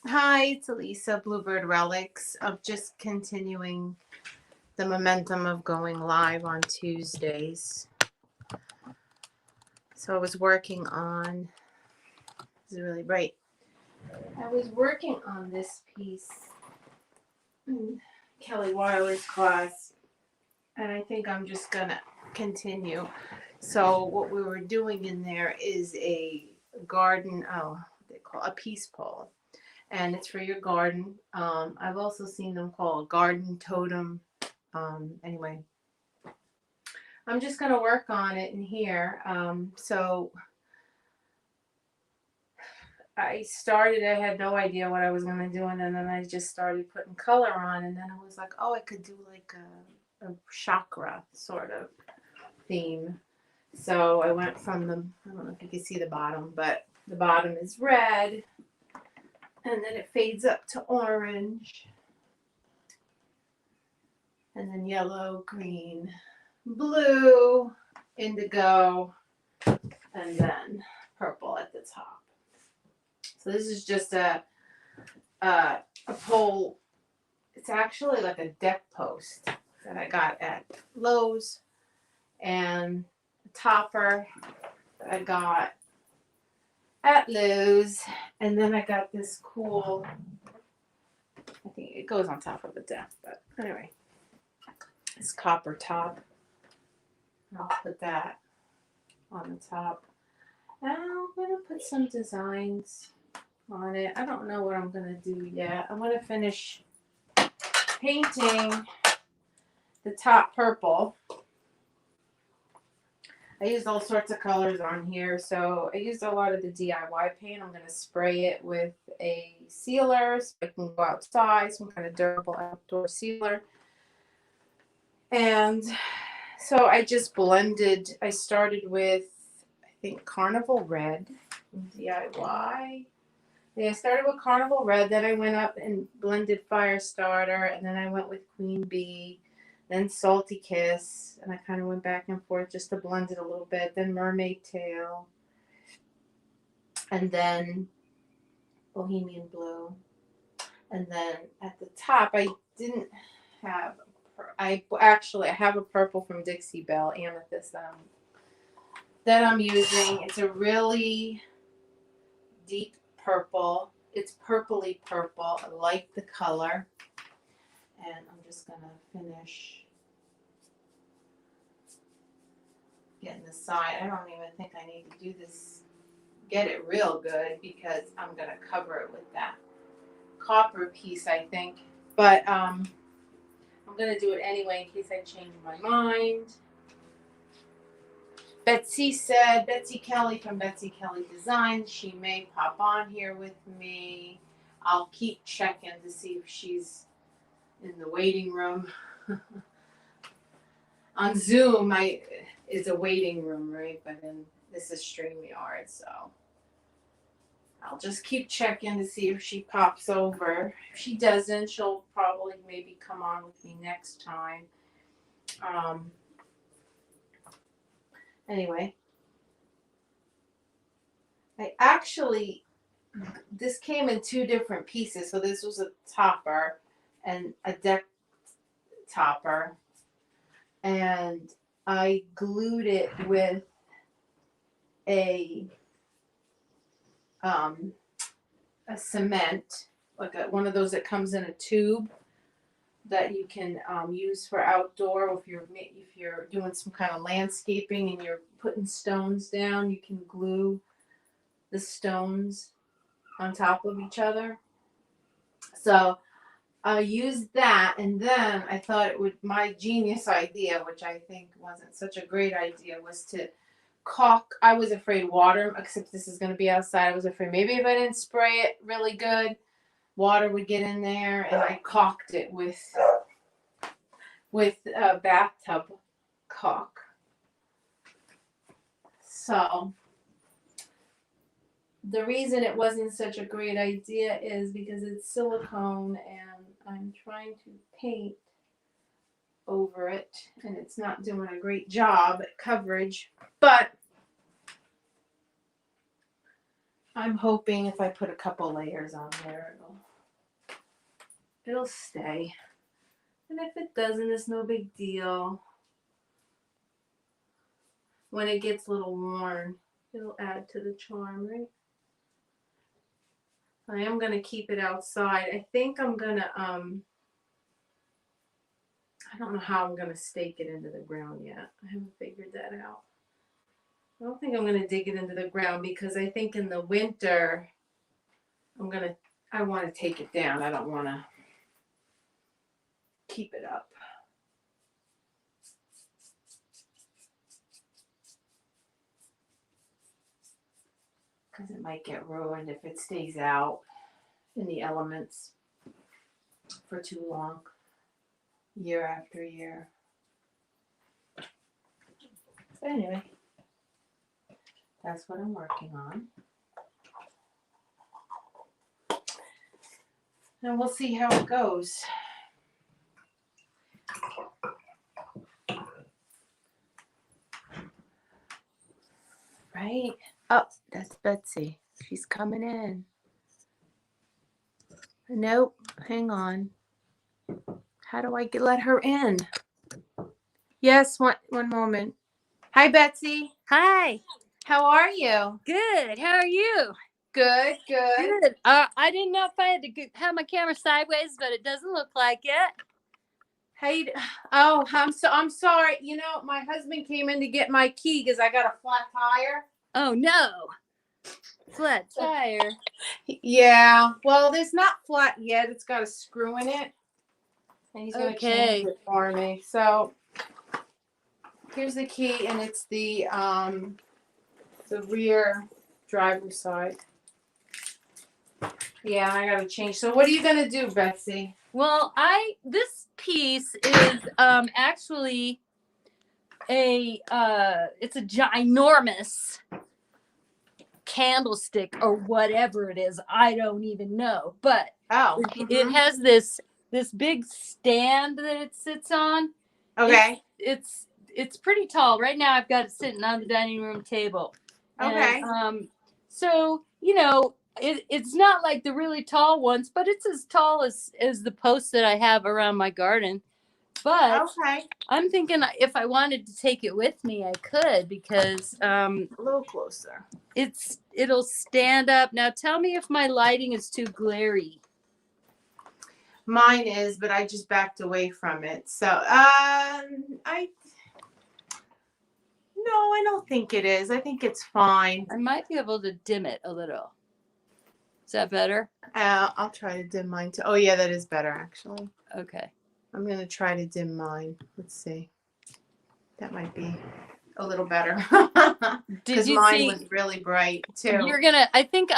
Hi, it's Elisa, Bluebird Relics, of just continuing the momentum of going live on Tuesdays. So I was working on, this is really bright. I was working on this piece in Kelly Weiler's class, and I think I'm just gonna continue. So what we were doing in there is a garden, what they call a peace pole, and it's for your garden. I've also seen them called a garden totem. Anyway, I'm just going to work on it in here. So I had no idea what I was going to do, and then I just started putting color on, and then I was like, oh, I could do like a chakra sort of theme. So I went from I don't know if you can see the bottom, but the bottom is red, and then it fades up to orange, and then yellow, green, blue, indigo, and then purple at the top. So this is just a pole. It's actually like a deck post that I got at Lowe's, and a topper that I got at Lowe's, and then I got this cool. I think it goes on top of the deck, but anyway, this copper top. I'll put that on the top. And I'm gonna put some designs on it. I don't know what I'm gonna do yet. I'm gonna finish painting the top purple. I used all sorts of colors on here, so I used a lot of the DIY paint. I'm going to spray it with a sealer so I can go outside, some kind of durable outdoor sealer. And so I just blended. I started with, I think, Carnival Red from DIY. Yeah, I started with Carnival Red, then I went up and blended Firestarter, and then I went with Queen Bee, then Salty Kiss, and I kind of went back and forth just to blend it a little bit, then Mermaid Tail, and then Bohemian Blue. And then at the top, I didn't have, I have a purple from Dixie Belle, Amethyst, that I'm using. It's a really deep purple. It's purpley purple. I like the color. And I'm just going to finish getting the side. I don't even think I need to do this, get it real good, because I'm going to cover it with that copper piece, I think. But I'm going to do it anyway in case I change my mind. Betsy Kelly from Betsy Kelly Designs, she may pop on here with me. I'll keep checking to see if she's in the waiting room. On Zoom, is a waiting room, right? But then this is StreamYard, so I'll just keep checking to see if she pops over. If she doesn't, she'll probably maybe come on with me next time. Anyway, this came in two different pieces. So this was a topper and a deck topper, and I glued it with a cement, like one of those that comes in a tube that you can use for outdoor. If you're doing some kind of landscaping and you're putting stones down, you can glue the stones on top of each other. So I used that, and then I thought my genius idea, which I think wasn't such a great idea, was to caulk. I was afraid water, except this is going to be outside. I was afraid maybe if I didn't spray it really good, water would get in there, and I caulked it with bathtub caulk. So the reason it wasn't such a great idea is because it's silicone, and I'm trying to paint over it, and it's not doing a great job at coverage. But I'm hoping if I put a couple layers on there, it'll stay. And if it doesn't, it's no big deal. When it gets a little worn, it'll add to the charm, right? I am going to keep it outside. I think I'm going to, I don't know how I'm going to stake it into the ground yet. I haven't figured that out. I don't think I'm going to dig it into the ground because I think in the winter, I want to take it down. I don't want to keep it up. Because it might get ruined if it stays out in the elements for too long, year after year. But anyway, that's what I'm working on. And we'll see how it goes. Right? Oh, that's Betsy. She's coming in. Nope, hang on. How do I let her in? Yes, one moment. Hi, Betsy. Hi. How are you? Good. How are you? Good. Good. I didn't know if I had to have my camera sideways, but it doesn't look like it. Hey, oh, I'm sorry. You know, my husband came in to get my key because I got a flat tire. Oh no. Flat tire. Yeah. Well, there's not flat yet. It's got a screw in it. And he's going to change it for me. So here's the key, and it's the rear driver's side. Yeah, I got to change. So what are you going to do, Betsy? Well, this piece is actually it's a ginormous candlestick or whatever it is. I don't even know, but it has this big stand that it sits on. Okay. It's pretty tall. Right now I've got it sitting on the dining room table. Okay. And, so, you know, it's not like the really tall ones, but it's as tall as the posts that I have around my garden. But I'm thinking if I wanted to take it with me, I could, because a little closer. It'll stand up. Now tell me if my lighting is too glary. Mine is, but I just backed away from it. So no, I don't think it is. I think it's fine. I might be able to dim it a little. Is that better? I'll try to dim mine too. Oh yeah, that is better actually. Okay. I'm going to try to dim mine. Let's see. That might be a little better. Because mine was really bright too. You're gonna. I think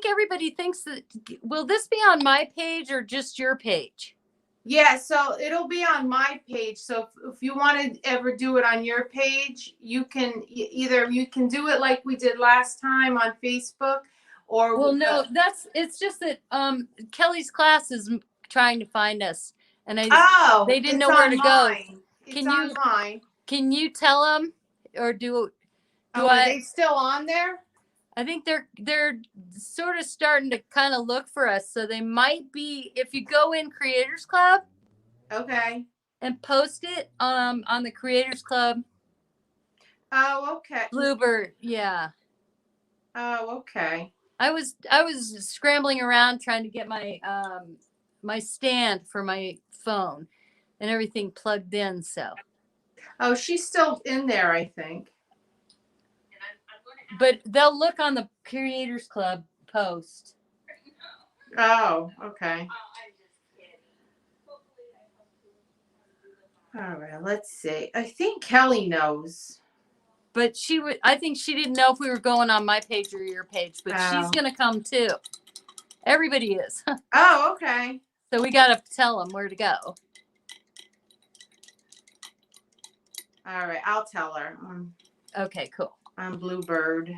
everybody thinks that. Will this be on my page or just your page? Yeah, so it'll be on my page. So if you want to ever do it on your page, you can you can do it like we did last time on Facebook, or well, no, it's just that Kelly's class is trying to find us, and they didn't know where to go. It's on mine. Can you tell them, or are they still on there? I think they're sort of starting to kind of look for us, so they might be. If you go in Creators Club, okay, and post it on the Creators Club. Oh, okay. Bluebird, yeah. Oh, okay. I was scrambling around trying to get my my stand for my phone and everything plugged in. So. Oh, she's still in there, I think. But they'll look on the Creators Club post. Oh, okay. All right, let's see. I think Kelly knows. But I think she didn't know if we were going on my page or your page, but she's going to come too. Everybody is. Oh, okay. So we got to tell them where to go. All right, I'll tell her. Okay, cool. I'm Bluebird.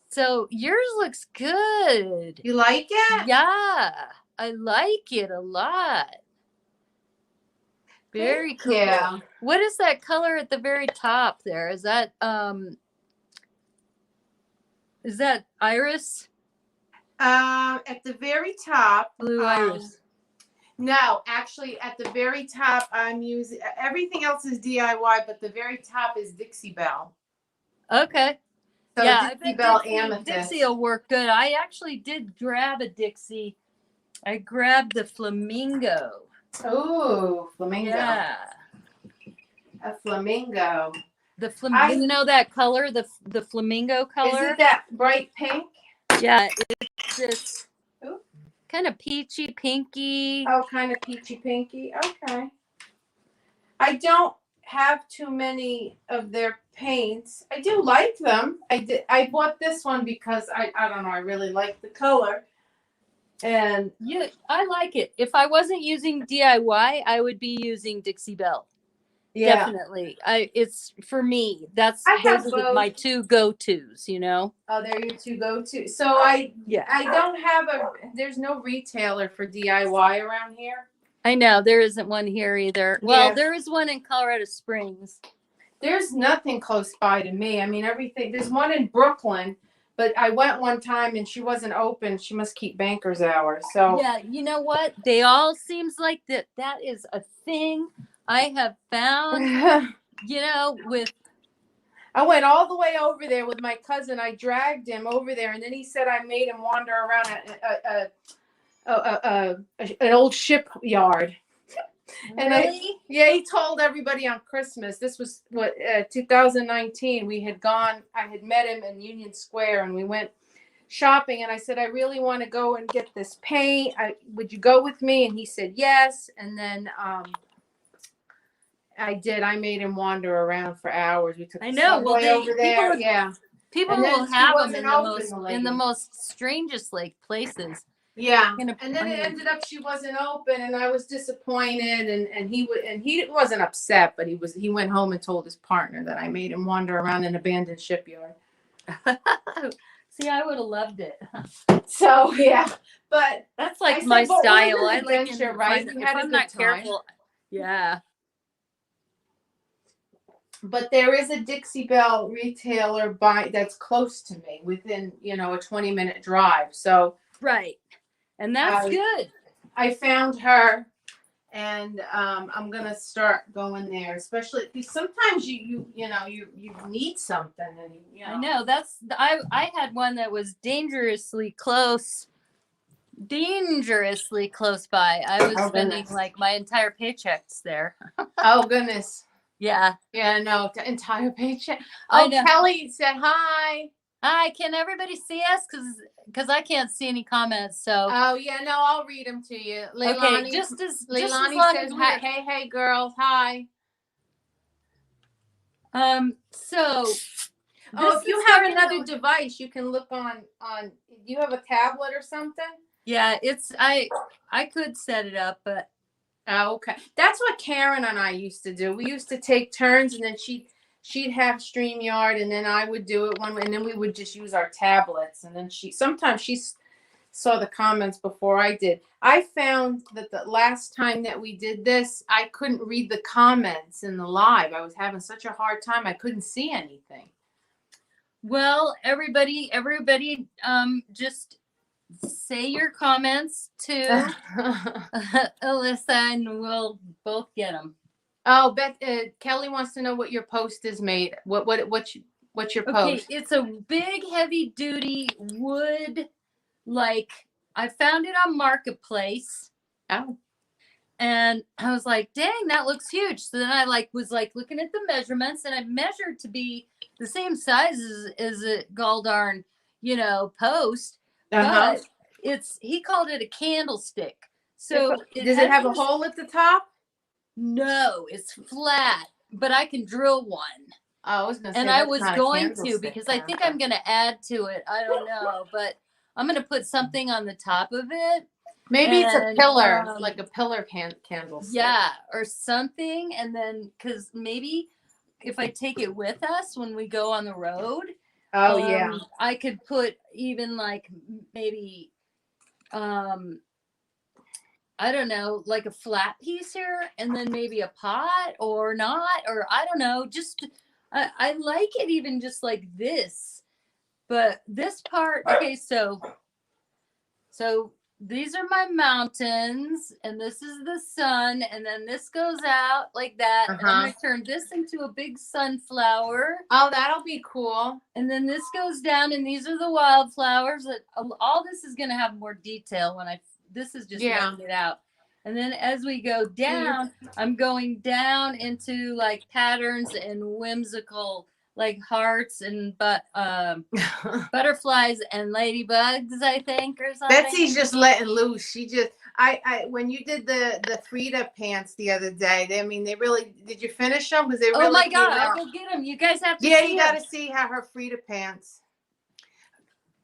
So yours looks good. You like it? Yeah, I like it a lot. Very cool. Yeah. What is that color at the very top there? Is that Is that iris? At the very top. Blue iris. No, actually, at the very top, I'm using everything else is DIY, but the very top is Dixie Belle. Okay. So yeah, Dixie I bet Belle Dixie, amethyst. Dixie will work good. I actually did grab a Dixie. I grabbed the flamingo. Oh, flamingo. Yeah. A flamingo. The flamingo. You know that color, the flamingo color? Is it that bright pink? Yeah, it's this kind of peachy pinky. Oh, kind of peachy pinky. Okay. I don't have too many of their paints. I do like them. I bought this one because I don't know, I really like the color. And yeah, I like it. If I wasn't using DIY, I would be using Dixie Belle. Yeah. Definitely. It's for me. Those are my two go-tos, you know. Oh, they're your two go-tos. So I don't have there's no retailer for DIY around here. I know there isn't one here either. Well, there is one in Colorado Springs. There's nothing close by to me. I mean, everything. There's one in Brooklyn, but I went one time and she wasn't open. She must keep banker's hours. So yeah, you know what? They all seems like that is a thing I have found. You know, I went all the way over there with my cousin. I dragged him over there, and then he said I made him wander around an old shipyard. And really? He told everybody on Christmas. This was 2019. I had met him in Union Square, and we went shopping. And I said, I really want to go and get this paint. Would you go with me? And he said yes. And then I did. I made him wander around for hours. We took the subway over there. People will have them in the most strangest places. Yeah, and then it ended up she wasn't open, and I was disappointed, and he wasn't upset, but he went home and told his partner that I made him wander around an abandoned shipyard. See, I would have loved it. So yeah, but that's like my style. I like adventure, right? You had a good time. Careful. Yeah. But there is a Dixie Belle retailer that's close to me, within a 20-minute drive. So right. And that's good. I found her, and I'm gonna start going there, especially because sometimes you need something, and I know I had one that was dangerously close by. I was spending like my entire paychecks there. Oh goodness. Yeah. Yeah. No, the entire paycheck. Oh, Kelly said hi. Hi, can everybody see us? Because I can't see any comments. So. Oh yeah, no, I'll read them to you. Leilani, okay, just as says, hey, girls, hi. So. If you have another device, you can look on. You have a tablet or something? Yeah, I could set it up, but. Oh, okay. That's what Karen and I used to do. We used to take turns, and then she'd have StreamYard, and then I would do it one way, and then we would just use our tablets. And then sometimes she saw the comments before I did. I found that the last time that we did this, I couldn't read the comments in the live. I was having such a hard time. I couldn't see anything. Well, everybody, just say your comments to Elisa, and we'll both get them. Oh, Kelly wants to know what your post is made. What's your post? Okay, it's a big, heavy duty wood. I found it on Marketplace. Oh. And I was like, dang, that looks huge. So then I was looking at the measurements, and I measured to be the same size as a galldarn, post. Uh-huh. But he called it a candlestick. So does it have a hole at the top? No, it's flat, but I can drill one. Oh, I was going to say, and I was going to, because I think I'm going to add to it. I don't know, but I'm going to put something on the top of it. Maybe it's a pillar, like a pillar candlestick. Yeah, or something. And then, because maybe if I take it with us when we go on the road. Oh, yeah. I could put even maybe, I don't know, like a flat piece here, and then maybe a pot or not, or I don't know. Just I like it even just like this. But this part, okay, so these are my mountains, and this is the sun, and then this goes out like that. And I'm going to turn this into a big sunflower. Oh, that'll be cool. And then this goes down, and these are the wildflowers. All this is going to have more detail when this is just laying it out. And then as we go down, I'm going down into like patterns and whimsical, like hearts and butterflies and ladybugs, I think, or something. Betsy's just letting loose. She just, when you did the Frida pants the other day, I mean, they really, did you finish them? Because they really. Oh my God, I'll go get them. You guys have to. Yeah, you got to see how her Frida pants.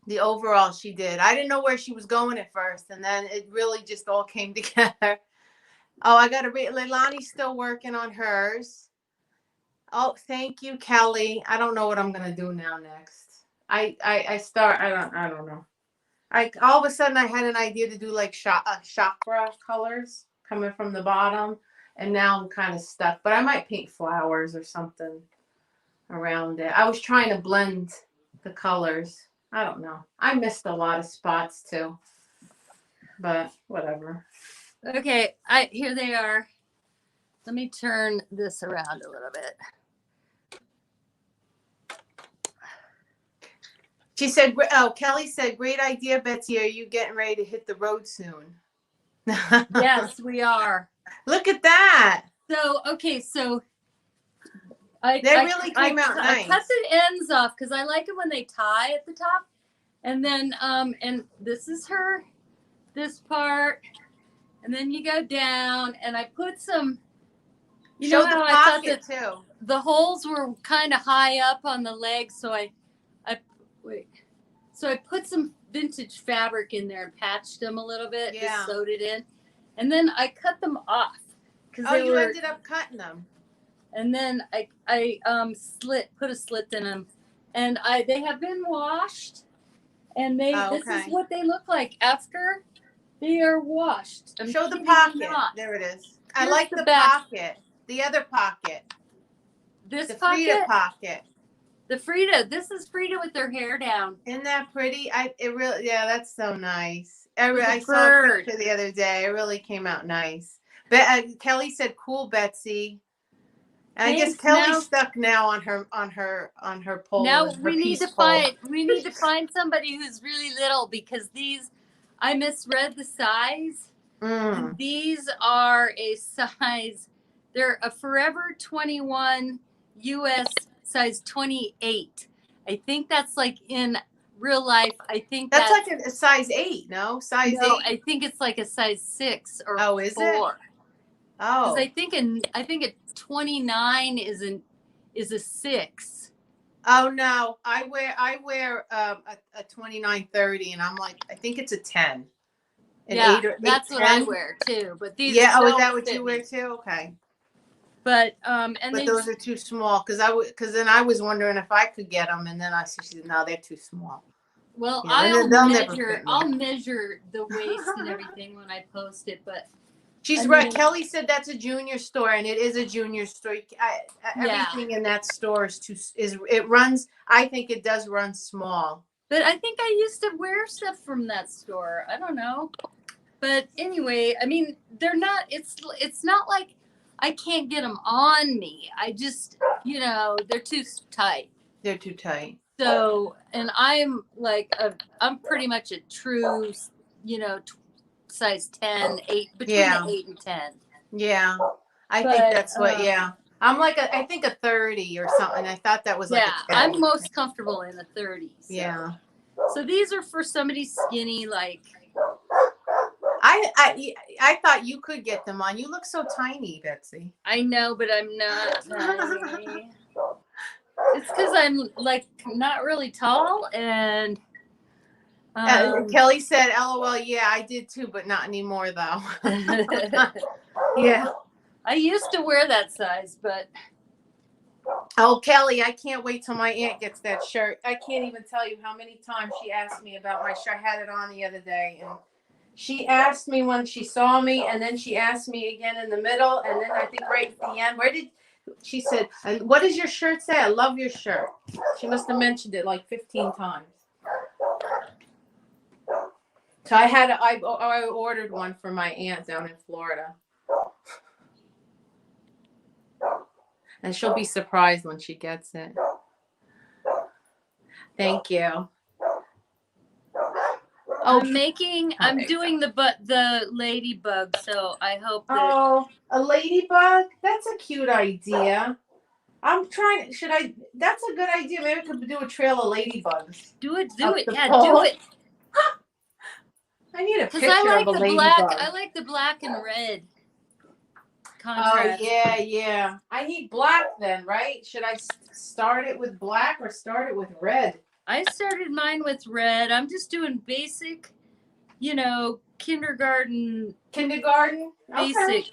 The overall she did. I didn't know where she was going at first, and then it really just all came together. Oh, I got to read. Leilani's still working on hers. Oh, thank you, Kelly. I don't know what I'm gonna do now next. I don't know. All of a sudden I had an idea to do like chakra colors coming from the bottom, and now I'm kind of stuck. But I might paint flowers or something around it. I was trying to blend the colors. I don't know. I missed a lot of spots too, but whatever. Okay, here they are. Let me turn this around a little bit. She said, "Oh, Kelly said, great idea, Betsy. Are you getting ready to hit the road soon?" Yes, we are. Look at that. So, okay, so they really came out nice. I cut the ends off because I like it when they tie at the top. And then, and this is this part. And then you go down, and I put some, you know how I thought that too. The holes were kind of high up on the legs, so I put some vintage fabric in there and patched them a little bit, just sewed it in, and then I cut them off. You ended up cutting them. And then I put a slit in them, and they have been washed, and this is what they look like after they are washed. Show the pocket. There it is. I like the pocket. The other pocket. The Frida pocket. The Frida. This is Frida with her hair down. Isn't that pretty? That's so nice. I saw a picture the other day. It really came out nice. Kelly said, "Cool, Betsy." And I guess Kelly's stuck now on her pole. Now we need to find somebody who's really little, because I misread the size. And these are a size. They're a Forever 21 US size 28. I think that's like in real life. I think that's like a size 8. No, size 8. I think it's like a size 6 or 4. Is it? Oh, because I think a 29 is a 6. Oh no, I wear a 29-30, and I'm like, I think it's a 10. Yeah, that's what I wear too. But these is that what you wear too? Okay. But those are too small, because then I was wondering if I could get them, and then she said, no, they're too small. Well, I'll measure the waist and everything when I post it, but she's right. Kelly said that's a junior store, and it is a junior store. Everything in that store it runs. I think it does run small. But I think I used to wear stuff from that store. I don't know. But anyway, I mean, they're not. It's not like I can't get them on me. I just, they're too tight. They're too tight. So, and I'm like I'm pretty much a true, size 10, 8, between 8 and 10. Yeah, I think that's what. I'm like I think a 30 or something. I thought that was like a 10. I'm most comfortable in the 30s. So. Yeah. So these are for somebody skinny, like. I thought you could get them on. You look so tiny, Betsy. I know, but I'm not tiny. It's because I'm like not really tall, and. Kelly said, "LOL, yeah, I did too, but not anymore though." Yeah. I used to wear that size, but. Oh, Kelly, I can't wait till my aunt gets that shirt. I can't even tell you how many times she asked me about my shirt. I had it on the other day, and she asked me when she saw me, and then she asked me again in the middle, and then I think right at the end. She said, and what does your shirt say? I love your shirt. She must have mentioned it like 15 times. So I ordered one for my aunt down in Florida. And she'll be surprised when she gets it. Thank you. Oh, I'm doing the ladybug, so I hope that. Oh, a ladybug? That's a cute idea. That's a good idea. Maybe I could do a trail of ladybugs. Do it. Yeah, pole. do it. I need a picture I like of a the ladybug. black. I like the black and red contrast. Oh, yeah. I need black then, right? Should I start it with black or start it with red? I started mine with red. I'm just doing basic, kindergarten. Basic. Okay.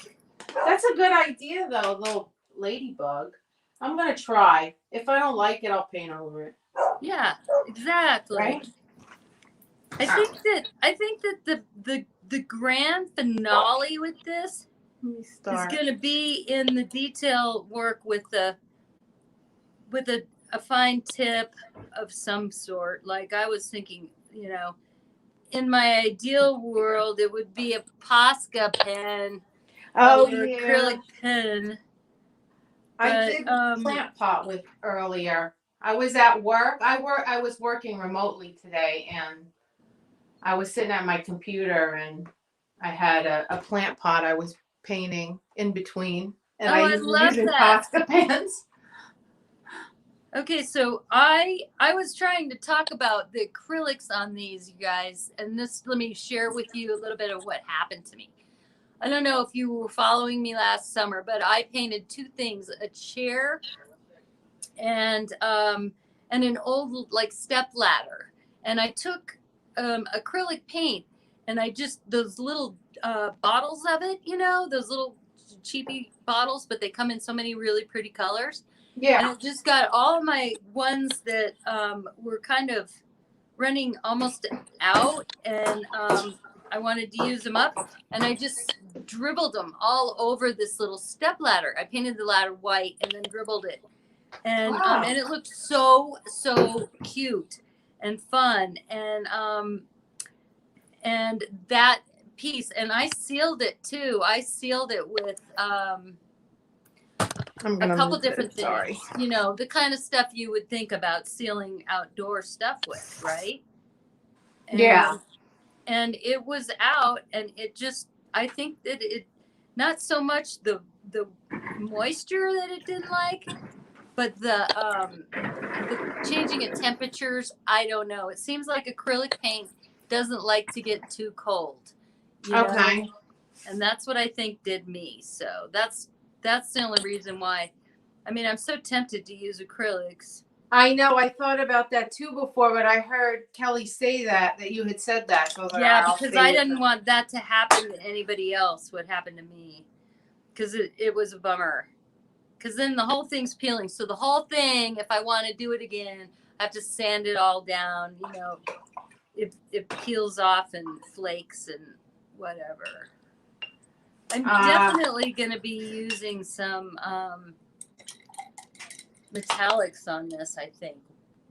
That's a good idea, though, little ladybug. I'm going to try. If I don't like it, I'll paint over it. Yeah, exactly. Right? I think that the grand finale with this is going to be in the detail work with a fine tip of some sort. Like I was thinking, in my ideal world, it would be a Posca pen or acrylic pen. I did plant pot with earlier. I was at work. I was working remotely today, and I was sitting at my computer, and I had a plant pot I was painting in between, and I was using Posca pens. Okay, so I was trying to talk about the acrylics on these, you guys, and let me share with you a little bit of what happened to me. I don't know if you were following me last summer, but I painted two things: a chair and an old step ladder. And I took acrylic paint, and I just those little bottles of it, those little cheapy bottles, but they come in so many really pretty colors. Yeah. And I just got all of my ones that were kind of running almost out, and I wanted to use them up, and I just dribbled them all over this little step ladder. I painted the ladder white and then dribbled it, and Wow. And it looked so cute and fun, and that piece, and I sealed it too. I sealed it with a couple different things. Sorry. The kind of stuff you would think about sealing outdoor stuff with, right? Yeah. And it was out, and it just, I think that it, not so much the moisture that it didn't like, but the changing of temperatures, I don't know. It seems like acrylic paint doesn't like to get too cold. Okay. And that's what I think did me. So that's the only reason why. I mean, I'm so tempted to use acrylics. I know. I thought about that too before, but I heard Kelly say that you had said that. So because I didn't want that to happen to anybody else. What happened to me? Because it was a bummer. Because then the whole thing's peeling. So the whole thing, if I want to do it again, I have to sand it all down. It peels off and flakes and whatever. I'm definitely going to be using some metallics on this, I think.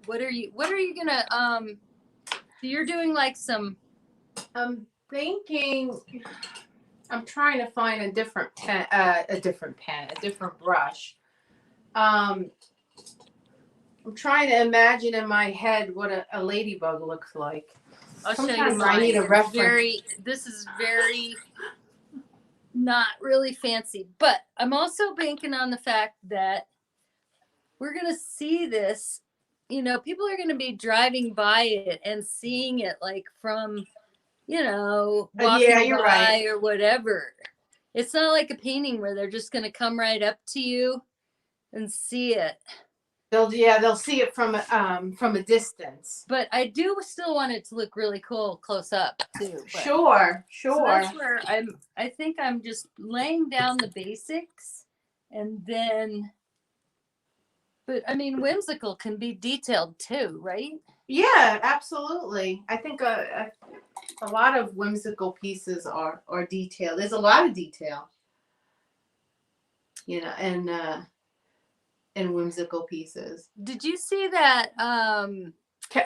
What are you going to so you're doing like some I'm thinking I'm trying to find a different brush. I'm trying to imagine in my head what a ladybug looks like. I'll show you mine. I need a reference. This is very not really fancy, but I'm also banking on the fact that we're going to see this, people are going to be driving by it and seeing it like from, walking by right. or whatever. It's not like a painting where they're just going to come right up to you and see it. They'll see it from a distance. But I do still want it to look really cool close up too. Sure. So that's where I think I'm just laying down the basics, and then. But I mean, whimsical can be detailed too, right? Yeah, absolutely. I think a lot of whimsical pieces are detailed. There's a lot of detail, and in whimsical pieces. Did you see that?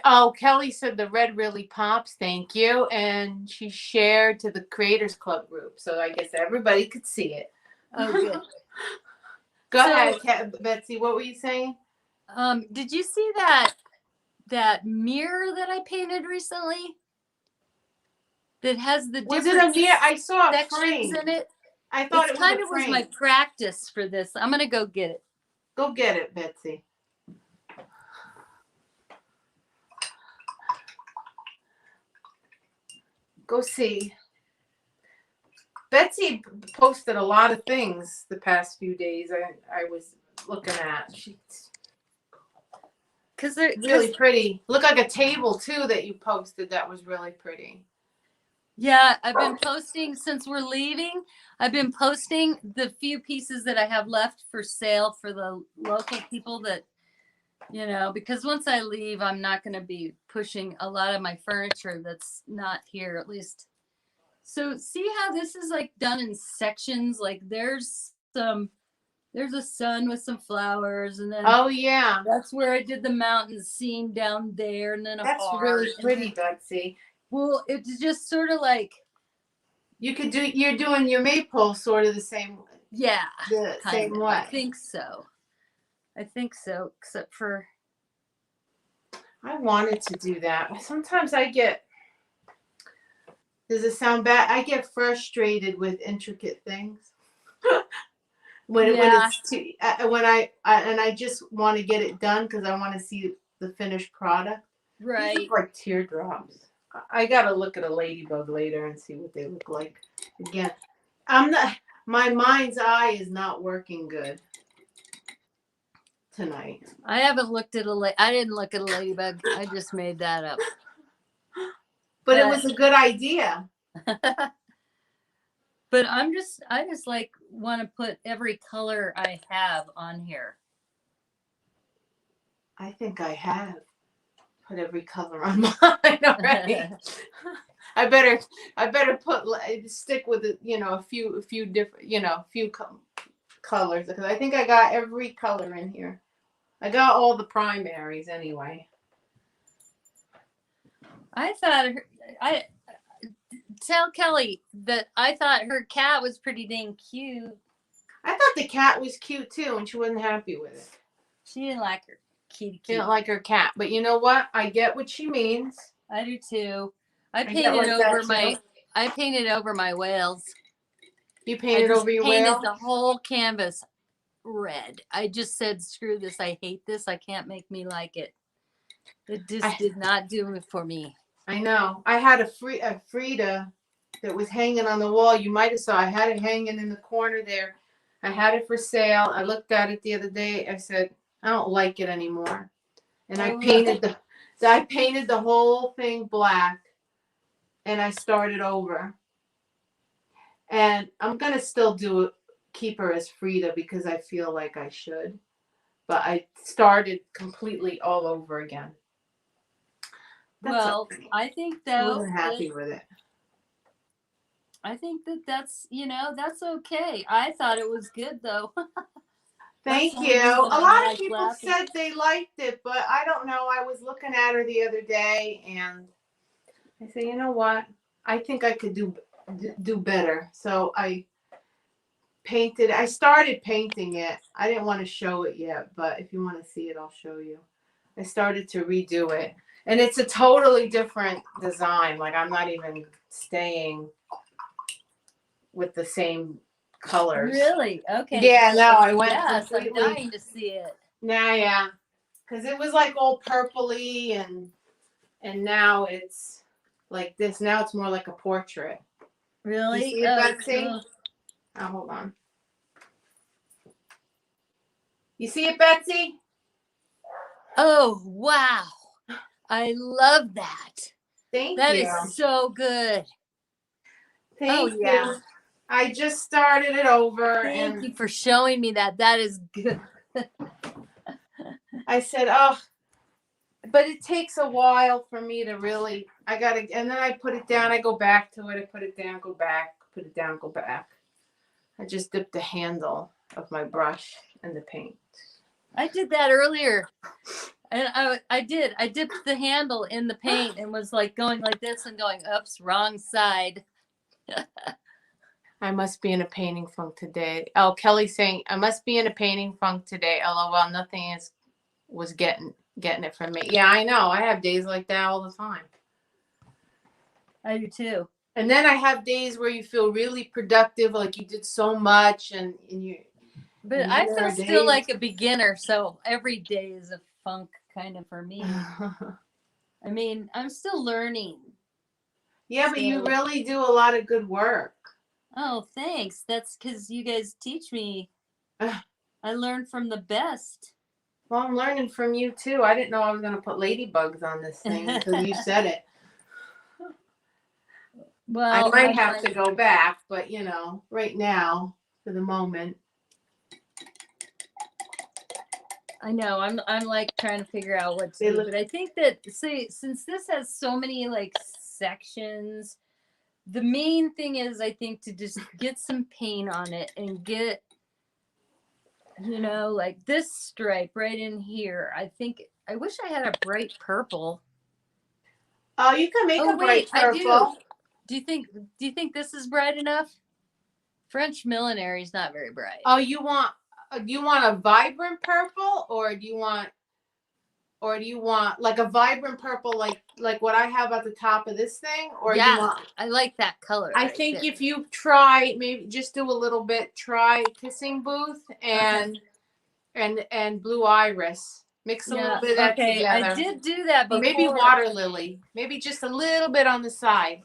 Oh, Kelly said the red really pops. Thank you. And she shared to the Creators Club group. So I guess everybody could see it. Oh, good. Go ahead, Betsy. What were you saying? Did you see that mirror that I painted recently? That has the Was different it a mirror? I saw a sections frame in it. I thought it was kind a of frame. was my practice for this. I'm gonna go get it. Go get it, Betsy. Go see. Betsy posted a lot of things the past few days. I was looking at. She's really pretty. Looked like a table too that you posted. That was really pretty. Yeah, I've been posting since we're leaving. I've been posting the few pieces that I have left for sale for the local people that, because once I leave, I'm not going to be pushing a lot of my furniture that's not here, at least. So see how this is like done in sections? Like there's a sun with some flowers, and then yeah, that's where I did the mountain scene down there, and then that's really pretty, Betsy. Well, it's just sort of like you're doing your maypole sort of the same. Yeah, the same way. I think so, except for I wanted to do that. Sometimes I get. Does it sound bad? I get frustrated with intricate things. when I just want to get it done because I want to see the finished product. Right. These look like teardrops. I gotta look at a ladybug later and see what they look like. Again, my mind's eye is not working good tonight. I haven't looked at I didn't look at a ladybug. I just made that up. But it was a good idea. But I just like want to put every color I have on here. I think I have put every color on mine already. I better stick with it, a few different, colors, because I think I got every color in here. I got all the primaries anyway. I tell Kelly that I thought her cat was pretty dang cute. I thought the cat was cute too, and she wasn't happy with it. She didn't like her kitty. She didn't like her cat, but you know what? I get what she means. I do too. I painted over my whales. You painted over your whale? I painted the whole canvas red. I just said, screw this. I hate this. I can't make me like it. It just did not do it for me. I know. I had a Frida that was hanging on the wall. You might have saw. I had it hanging in the corner there. I had it for sale. I looked at it the other day. I said, I don't like it anymore. And I painted the whole thing black, and I started over. And I'm gonna still keep her as Frida because I feel like I should. But I started completely all over again. Okay. I think though I wasn't happy with it. I think that's okay. I thought it was good though. Thank you. A lot of people said they liked it, but I don't know. I was looking at her the other day, and I said, you know what? I think I could do better. So I started painting it. I didn't want to show it yet, but if you want to see it, I'll show you. I started to redo it. And it's a totally different design. Like, I'm not even staying with the same colors. Really? Okay. Yeah, no, I went completely. I'm dying to see it. Yeah. Because it was like all purpley, and now it's like this. Now it's more like a portrait. Really? You see it, Betsy? Cool. Oh, hold on. You see it, Betsy? Oh, wow. I love that. Thank you. That is so good. Thank you. I just started it over. Thank you for showing me that. That is good. I said, but it takes a while for me to really, and then I put it down, I go back to it, I put it down, go back, put it down, go back. I just dipped the handle of my brush in the paint. I did that earlier. And I dipped the handle in the paint and was like going like this and going, oops, wrong side. I must be in a painting funk today. Oh, Kelly's saying, I must be in a painting funk today. LOL, nothing was getting it from me. Yeah, I know. I have days like that all the time. I do too. And then I have days where you feel really productive, like you did so much and you. But I feel still like a beginner, so every day is a funk kind of for me. I mean, I'm still learning. Yeah, but you really do a lot of good work. Oh, thanks. That's because you guys teach me. I learn from the best. Well, I'm learning from you too. I didn't know I was going to put ladybugs on this thing until you said it. Well, I might have to go back, but you know, right now, for the moment. I know. I'm like trying to figure out what to do, but I think that since this has so many like sections, the main thing is I think to just get some paint on it and get, you know, like this stripe right in here. I wish I had a bright purple. Oh, you can make a bright purple. I do. Do you think this is bright enough? French millinery is not very bright. Oh, do you want a vibrant purple, or do you want like a vibrant purple like what I have at the top of this thing, or yeah, you want, I like that color. I think if you try, maybe just do a little bit, try Kissing Booth and Blue Iris. Mix a little bit of that together. I did do that before. Or maybe Water Lily. Maybe just a little bit on the side.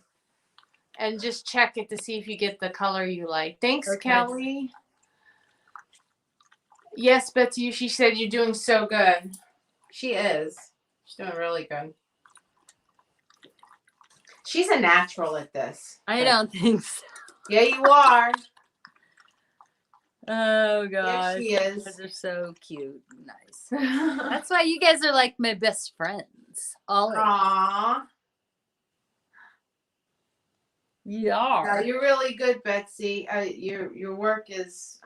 And just check it to see if you get the color you like. Thanks, Kelly. Yes, Betsy, she said you're doing so good. She is. She's doing really good. She's a natural at this. I don't think so. Yeah, you are. Oh gosh. Yes, she is. You guys are so cute. Nice. That's why you guys are like my best friends. Always. Aww. Yeah. No, you're really good, Betsy. Your work is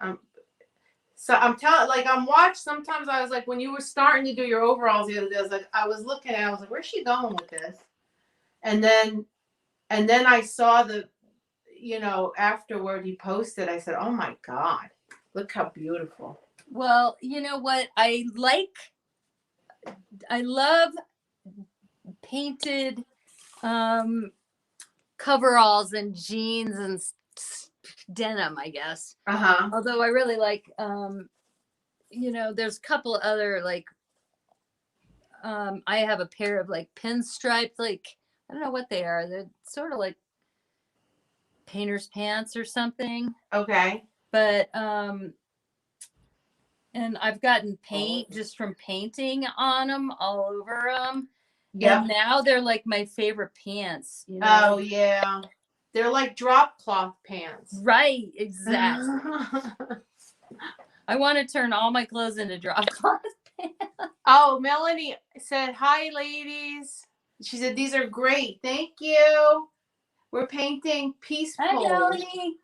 so I'm telling, like, I'm watched. Sometimes I was like, when you were starting to do your overalls the other day, I was looking at it, I was like, where's she going with this? And then I saw the, you know, afterward you posted, I said, oh my God, look how beautiful. Well, you know what? I love painted coveralls and jeans and denim, I guess. Although I really like, you know, there's a couple other like, I have a pair of like pinstriped, like, I don't know what they are. They're sort of like painter's pants or something. Okay. But, and I've gotten paint just from painting on them all over them. Yeah. And now they're like my favorite pants. You know? Oh, yeah. They're like drop cloth pants. Right, exactly. I want to turn all my clothes into drop cloth pants. Oh, Melanie said, hi, ladies. She said, these are great. Thank you. We're painting peace poles. Hi, Melanie.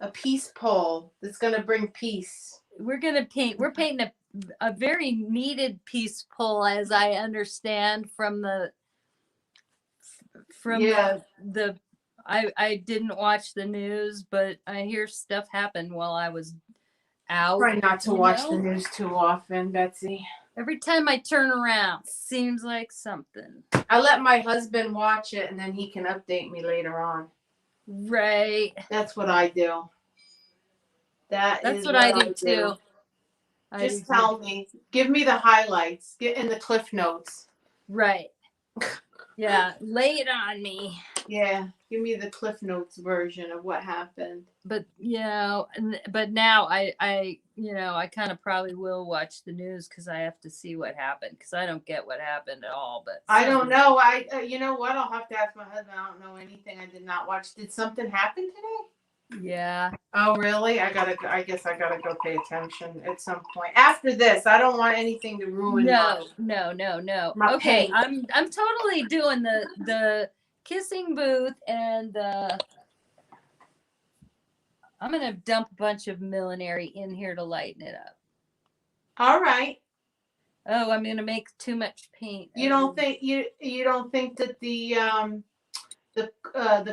A peace pole that's going to bring peace. We're painting a very needed peace pole, as I understand from the I didn't watch the news, but I hear stuff happened while I was out. Try not to watch the news too often, Betsy. Every time I turn around, seems like something. I let my husband watch it, and then he can update me later on. Right. That's what I do. That's what I do too. Just tell me. Give me the highlights. Get in the cliff notes. Right. Yeah. Lay it on me. Yeah. Give me the cliff notes version of what happened. But you know, but now I kind of probably will watch the news because I have to see what happened, because I don't get what happened at all. But I don't know. You know what? I'll have to ask my husband. I don't know anything. I did not watch. Did something happen today? Yeah. Oh, really? I guess I gotta go pay attention at some point. After this, I don't want anything to ruin. No. Okay, I'm totally doing the kissing booth, and I'm gonna dump a bunch of millinery in here to lighten it up. All right. Oh, I'm gonna make too much paint. You don't think you don't think that the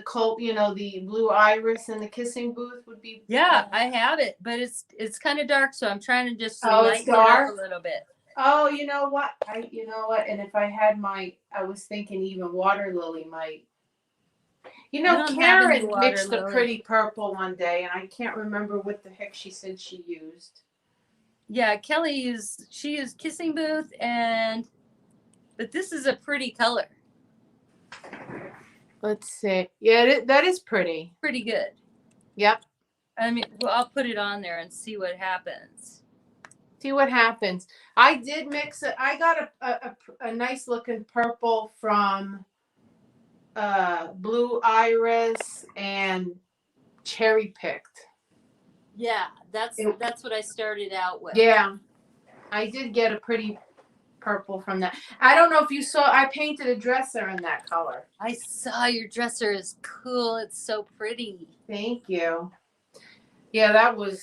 coat, the blue iris and the kissing booth would be. Yeah, I have it, but it's kind of dark, so I'm trying to just Oh, it's lighten it up dark. a little bit. Oh, you know what? And if I had I was thinking even water lily might. Karen mixed a pretty purple one day, and I can't remember what the heck she said she used. Yeah, she used kissing booth, but this is a pretty color. Let's see. Yeah, that is pretty. Pretty good. Yep. I mean, well, I'll put it on there and see what happens. See what happens. I did mix it. I got a nice looking purple from blue iris and cherry picked. Yeah, that's what I started out with. Yeah, I did get a pretty purple from that. I don't know if you saw, I painted a dresser in that color. I saw your dresser is cool. It's so pretty. Thank you. Yeah, that was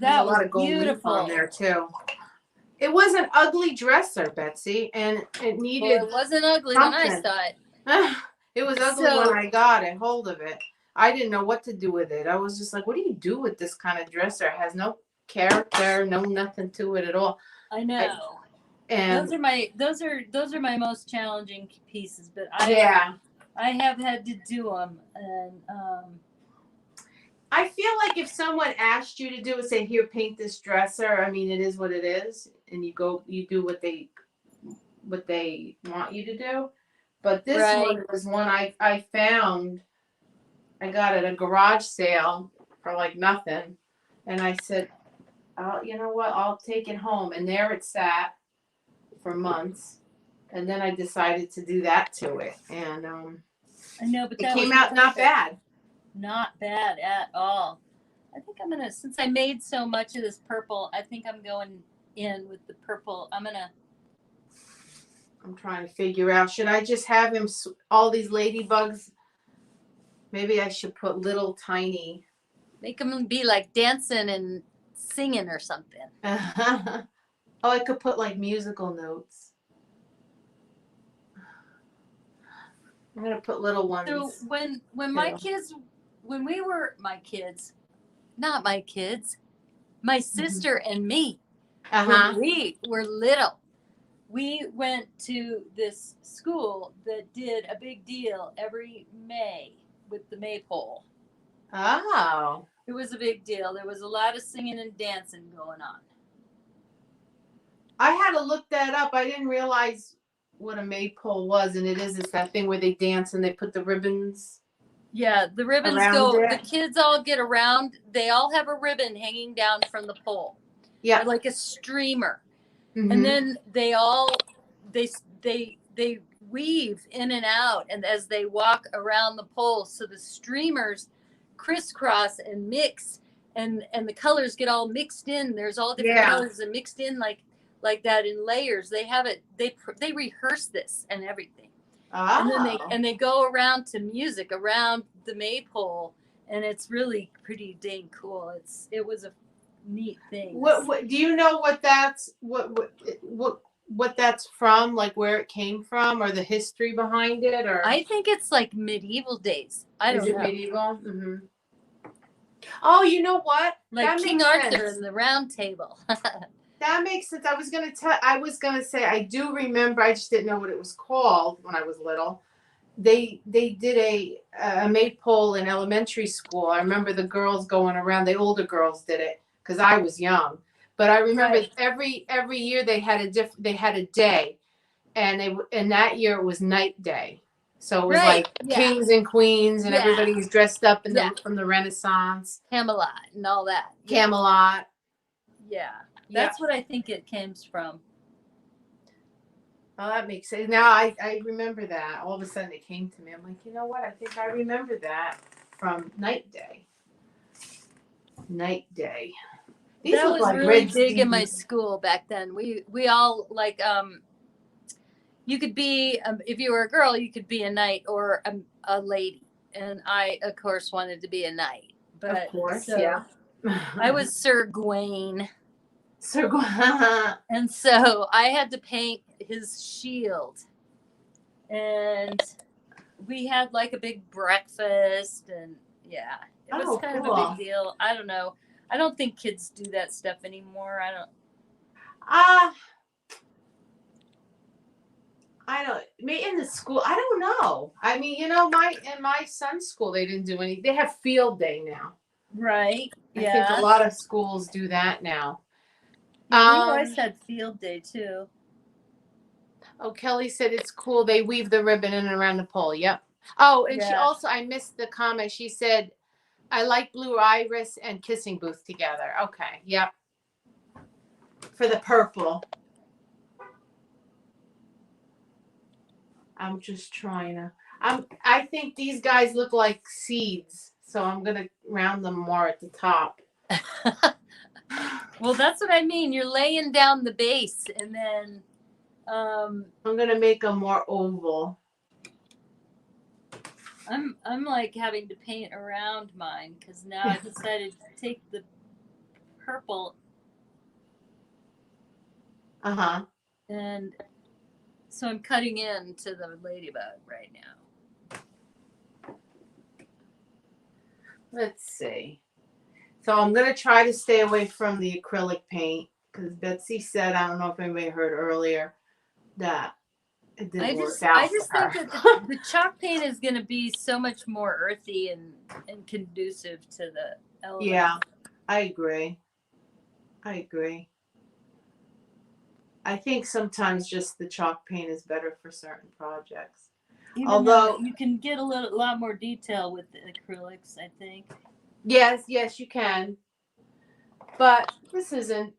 a lot of gold leaf on there too. It was an ugly dresser, Betsy, and it needed. Well, it wasn't ugly when I saw it. It was ugly when I got a hold of it. I didn't know what to do with it. I was just like, what do you do with this kind of dresser? It has no character, no nothing to it at all. I know. And those are my most challenging pieces, but I have had to do them, and I feel like if someone asked you to do it, say, here, paint this dresser. I mean, it is what it is, and you do what they want you to do. But this one was one I found. I got at a garage sale for like nothing, and I said, "Oh, you know what? I'll take it home." And there it sat for months, and then I decided to do that to it, and I know, but it came out not bad. Not bad at all. I think I'm gonna, since I made so much of this purple, I think I'm going in with the purple. I'm trying to figure out, should I just have him all these ladybugs? Maybe I should put little tiny. Make them be like dancing and singing or something. Oh, I could put like musical notes. I'm gonna put little ones. So when my kids, when we were my sister and me, when we were little, we went to this school that did a big deal every May with the maypole. Oh. It was a big deal. There was a lot of singing and dancing going on. I had to look that up. I didn't realize what a maypole was, and it's that thing where they dance and they put the ribbons. Yeah, the ribbons go. The kids all get around. They all have a ribbon hanging down from the pole. Yeah, or like a streamer, and then they all they weave in and out, and as they walk around the pole, so the streamers crisscross and mix, and the colors get all mixed in. There's all different colors and mixed in like that in layers. They have it. They rehearse this and everything. And then they go around to music around the maypole, and it's really pretty dang cool. It was a neat thing. What do you know what that's what that's from, like where it came from or the history behind it? Or I think it's like medieval days. I don't know. Is it medieval? Mm-hmm. Oh, you know what? Like that King Arthur and the Round Table. That makes sense. I was gonna say I do remember. I just didn't know what it was called when I was little. They did a maypole in elementary school. I remember the girls going around. The older girls did it because I was young. But I remember every year they had a day, and that year it was night day. So it was like kings and queens, and everybody was dressed up from the Renaissance, Camelot, and all that. Camelot. Yeah. That's what I think it came from. Oh, that makes sense. Now I remember that. All of a sudden it came to me. I'm like, you know what? I think I remember that from Night Day. Night Day. These that was like really big in my school back then. We all like you could be if you were a girl, you could be a knight or a lady, and I of course wanted to be a knight. But of course, I was Sir Gawain. And so I had to paint his shield. And we had like a big breakfast, and yeah, it was kind of a big deal. I don't know. I don't think kids do that stuff anymore. I don't. In the school, I don't know. I mean, in my son's school, they didn't do any. They have field day now. Right. I think a lot of schools do that now. Yeah, we've always had field day too. Oh, Kelly said it's cool. They weave the ribbon in and around the pole. Yep. Oh, and she also, I missed the comment. She said, I like Blue Iris and Kissing Booth together. Okay. Yep. For the purple. I'm just trying to. I think these guys look like seeds, so I'm gonna round them more at the top. Well, that's what I mean. You're laying down the base, and then I'm gonna make them more oval. I'm like having to paint around mine because now I decided to take the purple. And so I'm cutting into the ladybug right now. Let's see. So I'm going to try to stay away from the acrylic paint because Betsy said, I don't know if anybody heard earlier, that it didn't work out. I just think that the chalk paint is going to be so much more earthy and conducive to the element. Yeah, I agree. I think sometimes just the chalk paint is better for certain projects. Although you can get a lot more detail with the acrylics, I think. Yes, you can. But this isn't.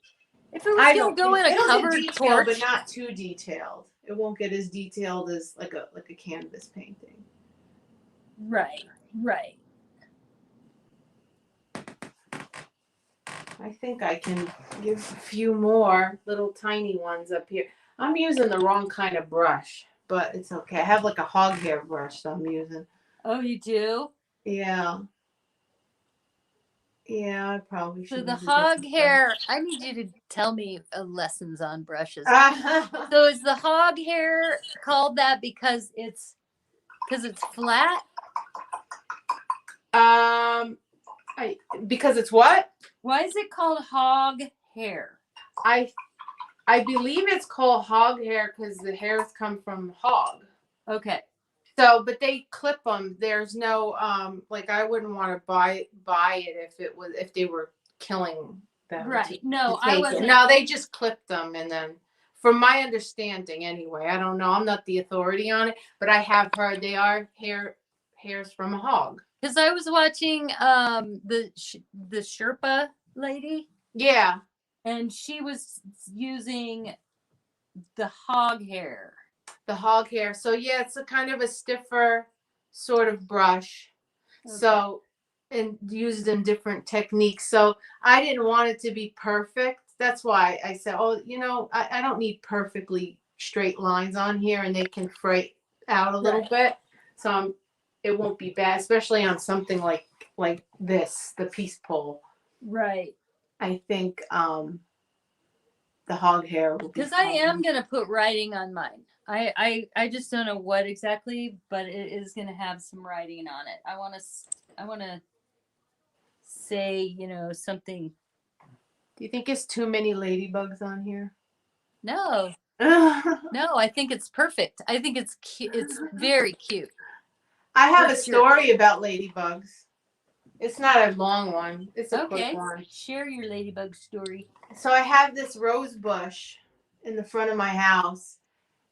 If it was going to go in a covered porch, but not too detailed. It won't get as detailed as like a canvas painting. Right. I think I can give a few more little tiny ones up here. I'm using the wrong kind of brush, but it's okay. I have like a hog hair brush that I'm using. Oh, you do? Yeah. Yeah, I probably should. So the hog hair, I need you to tell me lessons on brushes. So is the hog hair called that because it's flat? Because it's what? Why is it called hog hair? I believe it's called hog hair because the hairs come from hog. Okay. So, but they clip them. There's no like I wouldn't want to buy it if they were killing them. Right. No, I wasn't. No, they just clip them, and then, from my understanding, anyway, I don't know. I'm not the authority on it, but I have heard they are hairs from a hog. Because I was watching the Sherpa lady. Yeah. And she was using the hog hair. The hog hair. So yeah, it's a kind of a stiffer sort of brush. Okay. So, and used in different techniques. So I didn't want it to be perfect. That's why I said, I don't need perfectly straight lines on here, and they can fray out a little bit. So it won't be bad, especially on something like this, the peace pole. Right. I think the hog hair will be. Because I am gonna put writing on mine. I just don't know what exactly, but it is gonna have some writing on it. I wanna say, something. Do you think it's too many ladybugs on here? No. No, I think it's perfect. I think it's cute. It's very cute. I have a story about ladybugs. It's not a long one. It's a quick one. Share your ladybug story. So I have this rose bush in the front of my house.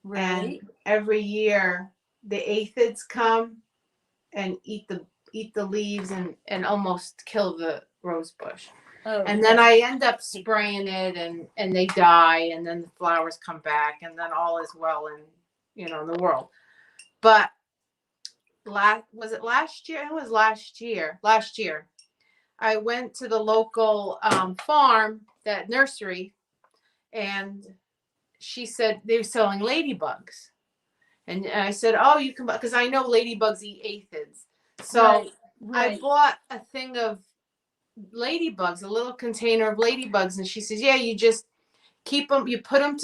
Right. And every year the aphids come and eat the leaves and almost kill the rose bush. Oh, and then I end up spraying it and they die, and then the flowers come back, and then all is well in the world. But was it last year? It was last year. Last year, I went to the local farm, that nursery, and she said they were selling ladybugs, and I said, "Oh, you can," because I know ladybugs eat aphids. So I bought a thing of ladybugs, a little container of ladybugs, and she says, yeah, you just keep them. You put them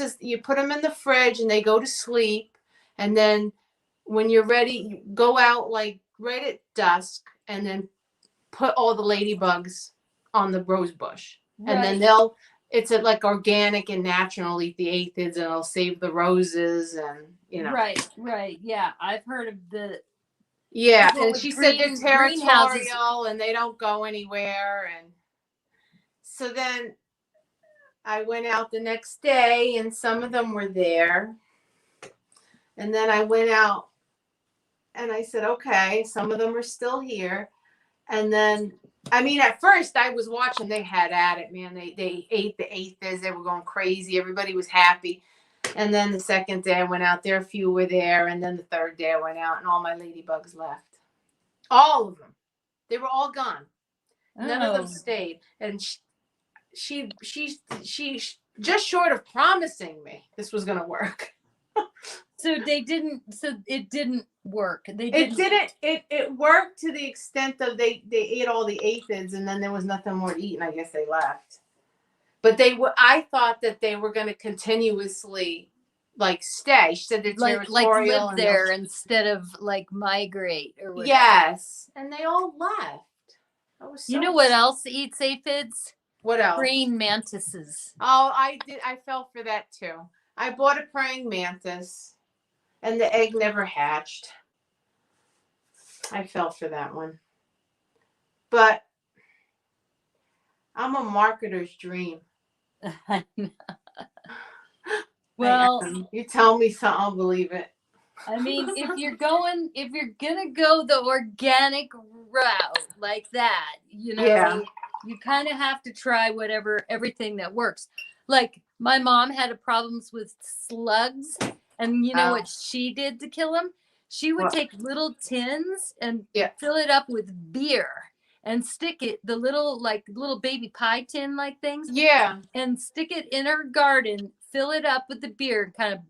in the fridge, and they go to sleep, and then when you're ready, you go out like right at dusk, and then put all the ladybugs on the rose bush, and then it's like organic and natural. Eat the aphids, and it'll save the roses, and Right. Yeah, I've heard of the yeah. people And with she said they're greenhouses. territorial and they don't go anywhere, and so then I went out the next day, and some of them were there, and then I went out, and I said, okay, some of them are still here. And then, I mean, at first I was watching, they had at it, man. They ate the aphids. They were going crazy. Everybody was happy. And then the second day I went out there, a few were there. And then the third day I went out, and all my ladybugs left. All of them. They were all gone. None of them stayed. And she just short of promising me this was going to work. So it didn't work. It worked to the extent of they ate all the aphids, and then there was nothing more to eat, and I guess they left. But I thought that they were going to continuously like stay. She said they're territorial, live there instead of like migrate or whatever. Yes, and they all left. You know what else eats aphids? What else? Praying mantises. Oh, I fell for that too. I bought a praying mantis, and the egg never hatched. I fell for that one. But I'm a marketer's dream. Well, you tell me something, I'll believe it. I mean, if you're gonna go the organic route like that, you kind of have to try everything that works. Like my mom had problems with slugs, and you know what she did to kill them? She would take little tins and fill it up with beer and stick it, the little baby pie tin like things. Yeah. And stick it in her garden, fill it up with the beer, and kind of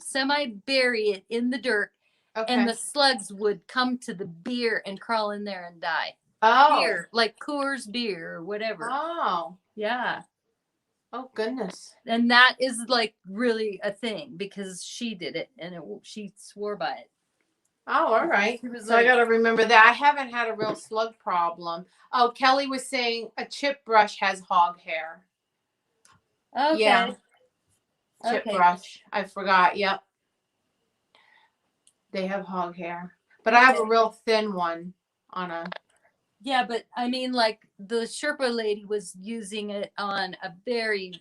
semi-bury it in the dirt. Okay. And the slugs would come to the beer and crawl in there and die. Oh. Beer, like Coors beer or whatever. Oh. Yeah. Oh, goodness. And that is like really a thing because she did it and she swore by it. Oh, all right. So I got to remember that. I haven't had a real slug problem. Oh, Kelly was saying a chip brush has hog hair. Okay. Yeah. Chip brush. I forgot. Yep. They have hog hair. But I have a real thin one on a... Yeah, but I mean, like the Sherpa lady was using it on a very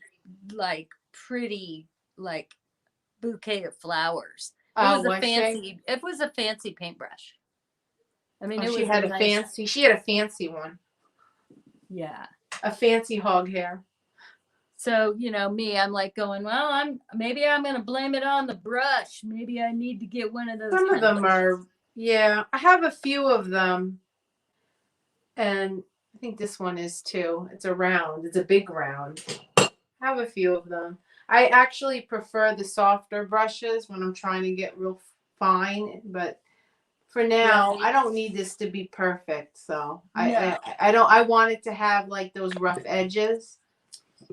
pretty bouquet of flowers. It was a fancy paintbrush. I mean, she had a fancy one. Yeah. A fancy hog hair. So, me, I'm like going, well, maybe I'm going to blame it on the brush. Maybe I need to get one of those. Some of them are, I have a few of them. And I think this one is too. It's a round. It's a big round. I have a few of them. I actually prefer the softer brushes when I'm trying to get real fine. But for now, I don't need this to be perfect. So I want it to have like those rough edges.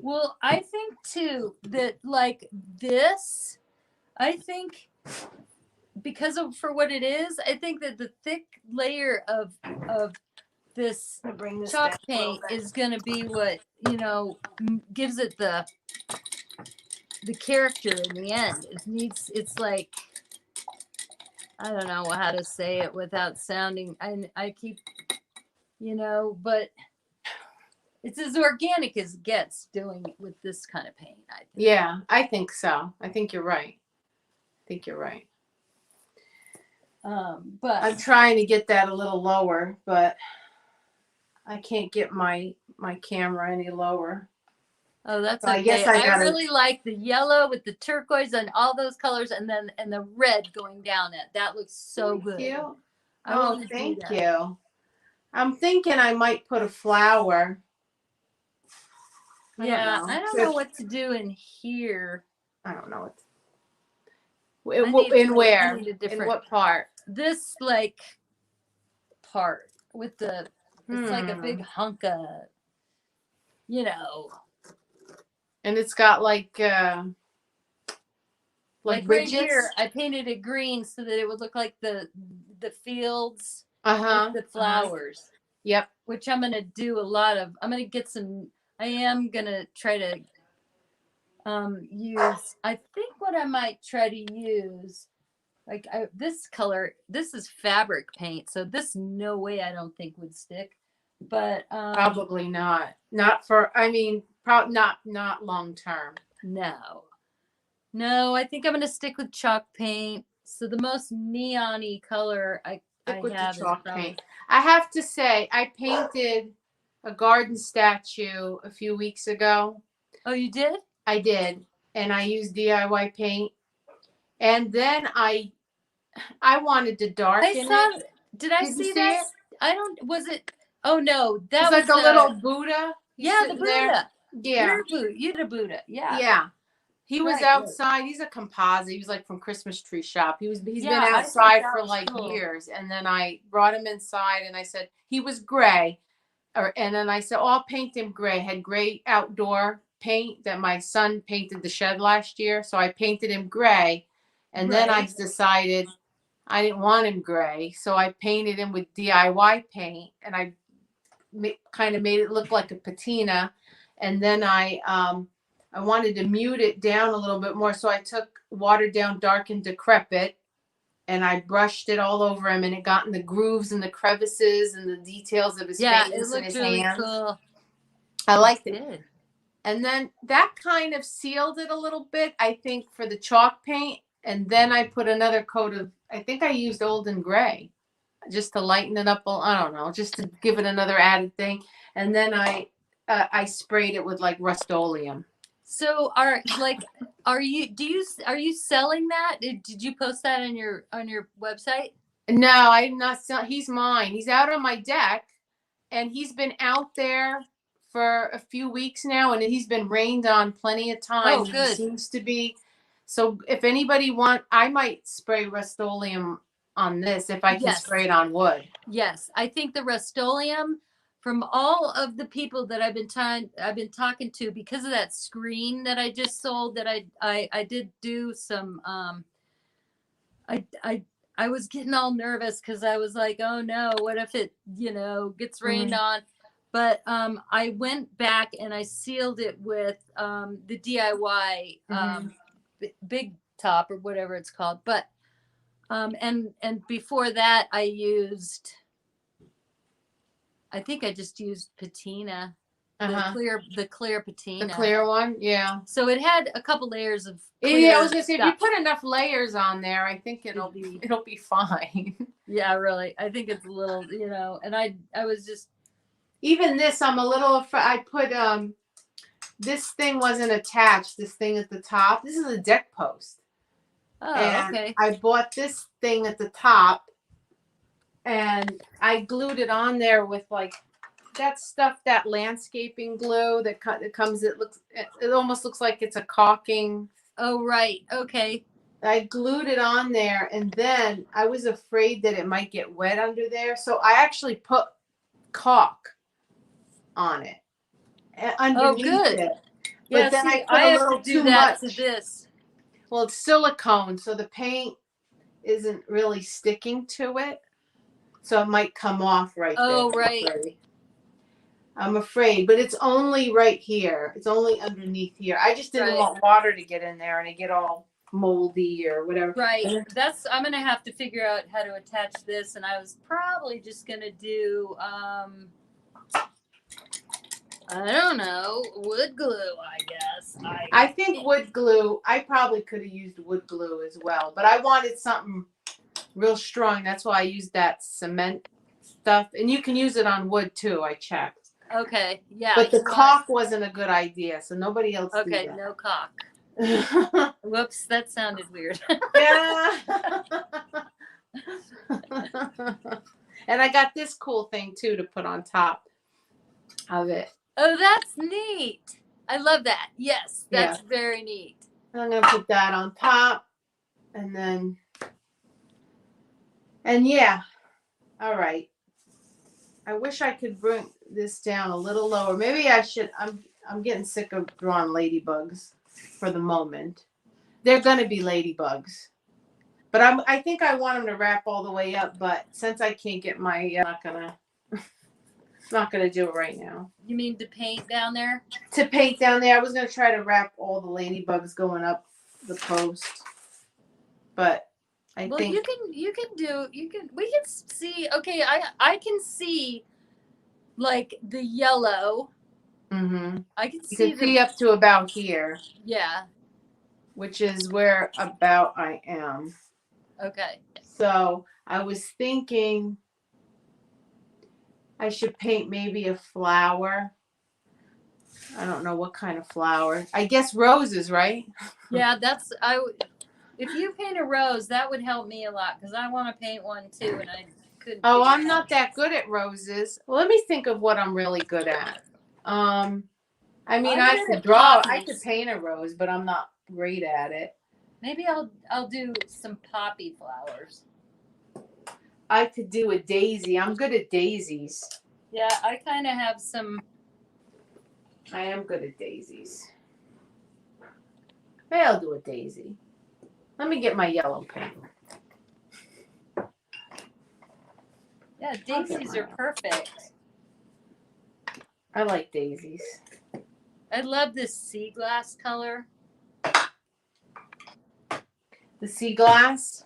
Well, I think too that like this, I think for what it is, I think that the thick layer of this chalk paint is going to be what gives it the character in the end. It's like, I don't know how to say it without sounding, I keep but it's as organic as it gets doing it with this kind of paint, I think. Yeah, I think so. I think you're right. But I'm trying to get that a little lower, but I can't get my camera any lower. Oh, that's okay. I guess I really like the yellow with the turquoise and all those colors, and the red going down it. That looks so good. Thank you. Thank you. I'm thinking I might put a flower. I don't know what to do in here. I don't know in where? In what part? This part with the It's like a big hunk of, you know. And it's got like right ridges. here, I painted it green so that it would look like the fields with the flowers. Yep. Which I'm gonna do a lot of. I'm gonna get some. I am gonna try to use. I think what I might try to use, like this color. This is fabric paint, so this no way I don't think would stick. But probably not. Not for. I mean, not long term. No, I think I'm gonna stick with chalk paint. So the most neon-y color I with have the chalk is probably... paint. I have to say, I painted a garden statue a few weeks ago. Oh, you did? I did, and I used DIY paint. And then I wanted to darken it. Did I see that? It? I don't. Was it? Oh no, that was like a little Buddha. Yeah, the Buddha. There. Yeah, you're the Buddha. Yeah. Yeah. He was outside. Right. He's a composite. He was like from Christmas Tree Shop. He's been outside for like years. And then I brought him inside and I said, he was gray. And then I said, oh, I'll paint him gray. Had gray outdoor paint that my son painted the shed last year. So I painted him gray. And then I decided I didn't want him gray. So I painted him with DIY paint and I kind of made it look like a patina. And then I wanted to mute it down a little bit more. So I took watered down dark and decrepit and I brushed it all over him and it got in the grooves and the crevices and the details of his face and his hands. Cool. I liked it. And then that kind of sealed it a little bit, I think, for the chalk paint. And then I put another coat of, I think I used Olden Gray just to lighten it up. I don't know, just to give it another added thing. And then I sprayed it with like Rust-Oleum. So are you selling that? Did you post that on your website? No, I'm not selling. He's mine. He's out on my deck and he's been out there for a few weeks now and he's been rained on plenty of times. Oh, good. He seems to be. So if anybody I might spray Rust-Oleum on this if I can spray it on wood. Yes, I think the Rust-Oleum, from all of the people that I've been talking to, because of that screen that I just sold, that I did do some I was getting all nervous because I was like, oh no, what if it gets rained on? But I went back and I sealed it with the DIY big top or whatever it's called. But and before that I think I just used patina, the clear patina. The clear one, yeah. So it had a couple layers of clear Yeah, I was gonna say, if you put enough layers on there, I think it'll be fine. Yeah, really. I think it's a little, and I was just. Even this, I'm a little afraid. I put this thing wasn't attached. This thing at the top. This is a deck post. Oh, and okay. I bought this thing at the top. And I glued it on there with like that landscaping glue that comes. It almost looks like it's a caulking. Oh, right. Okay. I glued it on there, and then I was afraid that it might get wet under there, so I actually put caulk on it underneath it. But then I put a little too much. To this. Well, it's silicone, so the paint isn't really sticking to it. So it might come off right there. Oh, right. I'm afraid, but it's only right here. It's only underneath here. I just didn't want water to get in there and it get all moldy or whatever. Right. I'm going to have to figure out how to attach this. And I was probably just going to do, I don't know, wood glue, I guess. I think wood glue, I probably could have used wood glue as well, but I wanted something real strong. That's why I used that cement stuff. And you can use it on wood too, I checked. Okay, yeah. But the caulk wasn't a good idea, so nobody else did that. Okay, no caulk. Whoops, that sounded weird. Yeah. And I got this cool thing too to put on top of it. Oh, that's neat. I love that. Yes, that's very neat. I'm going to put that on top and then, and yeah. All right. I wish I could bring this down a little lower. Maybe I should. I'm getting sick of drawing ladybugs for the moment. They're gonna be ladybugs, but I think I want them to wrap all the way up. But since I can't get my, not gonna do it right now. You mean to paint down there? To paint down there, I was gonna try to wrap all the ladybugs going up the post, but I think you can we can see. Okay, I can see like the yellow. Mm-hmm. I can You see can see up to about here. Yeah. Which is where about I am. Okay. So I was thinking I should paint maybe a flower. I don't know what kind of flower. I guess roses, right? Yeah, if you paint a rose, that would help me a lot because I want to paint one too, and I couldn't. Oh, I'm not that good at roses. Well, let me think of what I'm really good at. I mean, I could draw. I could paint a rose, but I'm not great at it. Maybe I'll do some poppy flowers. I could do a daisy. I'm good at daisies. Yeah, I kind of have some. I am good at daisies. Maybe I'll do a daisy. Let me get my yellow paint. Yeah, daisies are perfect. I like daisies. I love this sea glass color. The sea glass?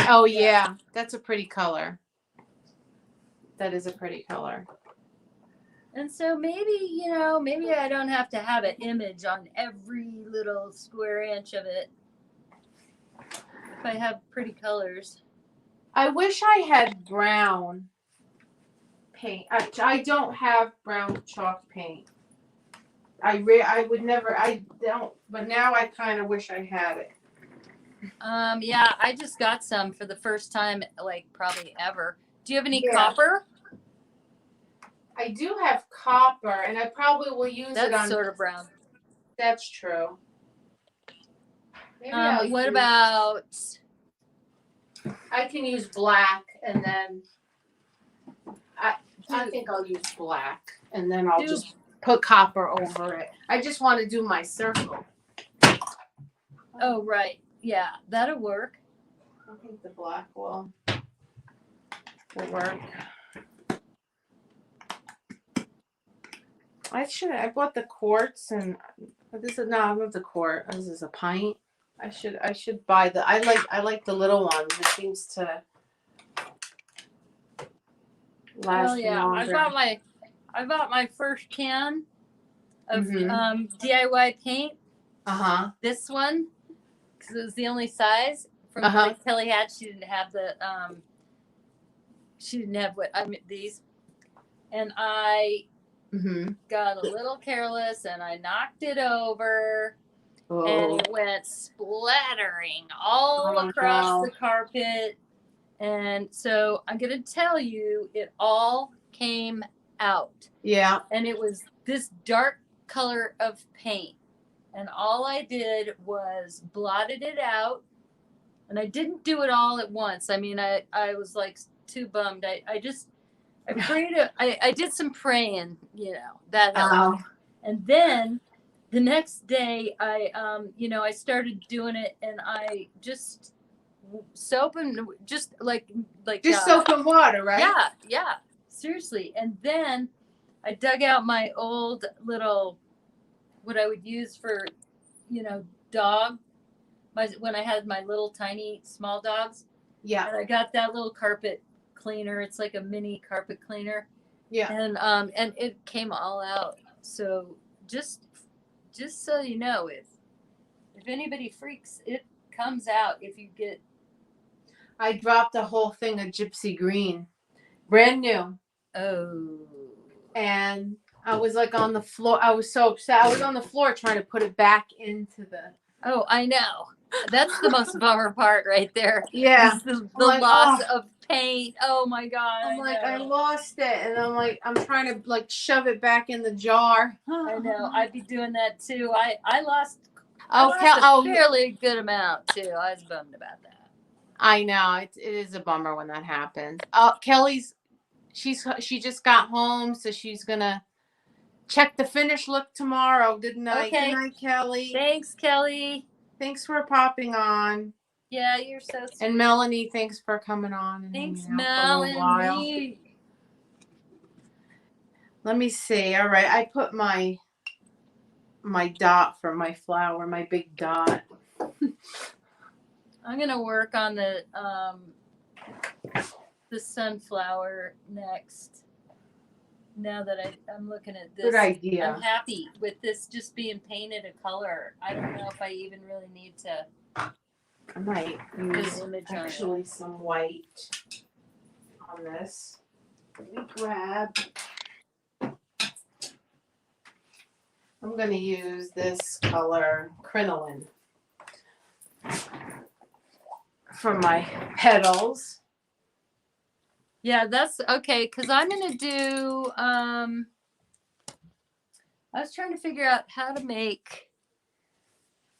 Oh, yeah. That's a pretty color. That is a pretty color. And so maybe I don't have to have an image on every little square inch of it. If I have pretty colors. I wish I had brown paint. I don't have brown chalk paint. I would never, I don't, but now I kind of wish I had it. Yeah, I just got some for the first time, like probably ever. Do you have any copper? I do have copper, and I probably will use it on. That's sort of brown. That's true. Maybe what about? I can use black, and then I think I'll use black, and then I'll just put copper over it. I just want to do my circle. Oh, right. Yeah, that'll work. I think the black will work. I bought the quartz, and this is not the quart. This is a pint. I should buy I like the little ones. It seems to last longer. I bought my first can of DIY paint. This one, because it was the only size from what Kelly had. She didn't have these, and I got a little careless and I knocked it over. Oh. And it went splattering all across the carpet. And so I'm going to tell you, it all came out. Yeah. And it was this dark color of paint. And all I did was blotted it out. And I didn't do it all at once. I mean, I was like too bummed. I prayed. I did some praying, that helped. And then the next day I started doing it, and I just soap and just like just soap and water, right? Yeah, seriously. And then I dug out my old little, what I would use for, dog, when I had my little tiny small dogs. Yeah. And I got that little carpet cleaner. It's like a mini carpet cleaner. Yeah. And it came all out. So just so you know, if anybody freaks, it comes out if you get. I dropped a whole thing of gypsy green, brand new. Oh. And I was like on the floor. I was so upset. I was on the floor trying to put it back into the. Oh, I know. That's the most bummer part right there. Yeah. The loss of paint. Oh my God. I lost it, and I'm trying to shove it back in the jar. I know. I'd be doing that too. I lost a fairly good amount too. I was bummed about that. I know. It is a bummer when that happens. Kelly's, she just got home, so she's gonna check the finished look tomorrow. Good night. Okay. Good night, Kelly. Thanks, Kelly. Thanks for popping on. Yeah, you're so sweet. And Melanie, thanks for coming on and Thanks, hanging out for a little while. Melanie. Let me see. All right, I put my dot for my flower, my big dot. I'm gonna work on the sunflower next. Now that I'm looking at this, Good idea. I'm happy with this just being painted a color. I don't know if I even really need to. I might use image on actually some white on this. Let me grab. I'm going to use this color, crinoline, for my petals. Yeah, that's okay, because I'm going to do, I was trying to figure out how to make,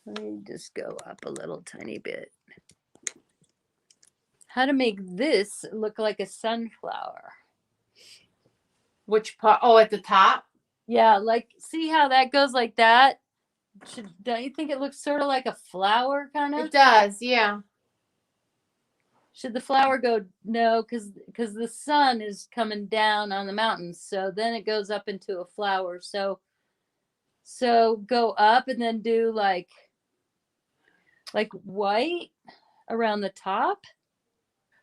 let me just go up a little tiny bit. How to make this look like a sunflower. Which part? Oh, at the top? Yeah, like, see how that goes like that? Don't you think it looks sort of like a flower, kind of? It does, yeah. Should the flower go? No, because the sun is coming down on the mountains, so then it goes up into a flower. So go up and then do like white around the top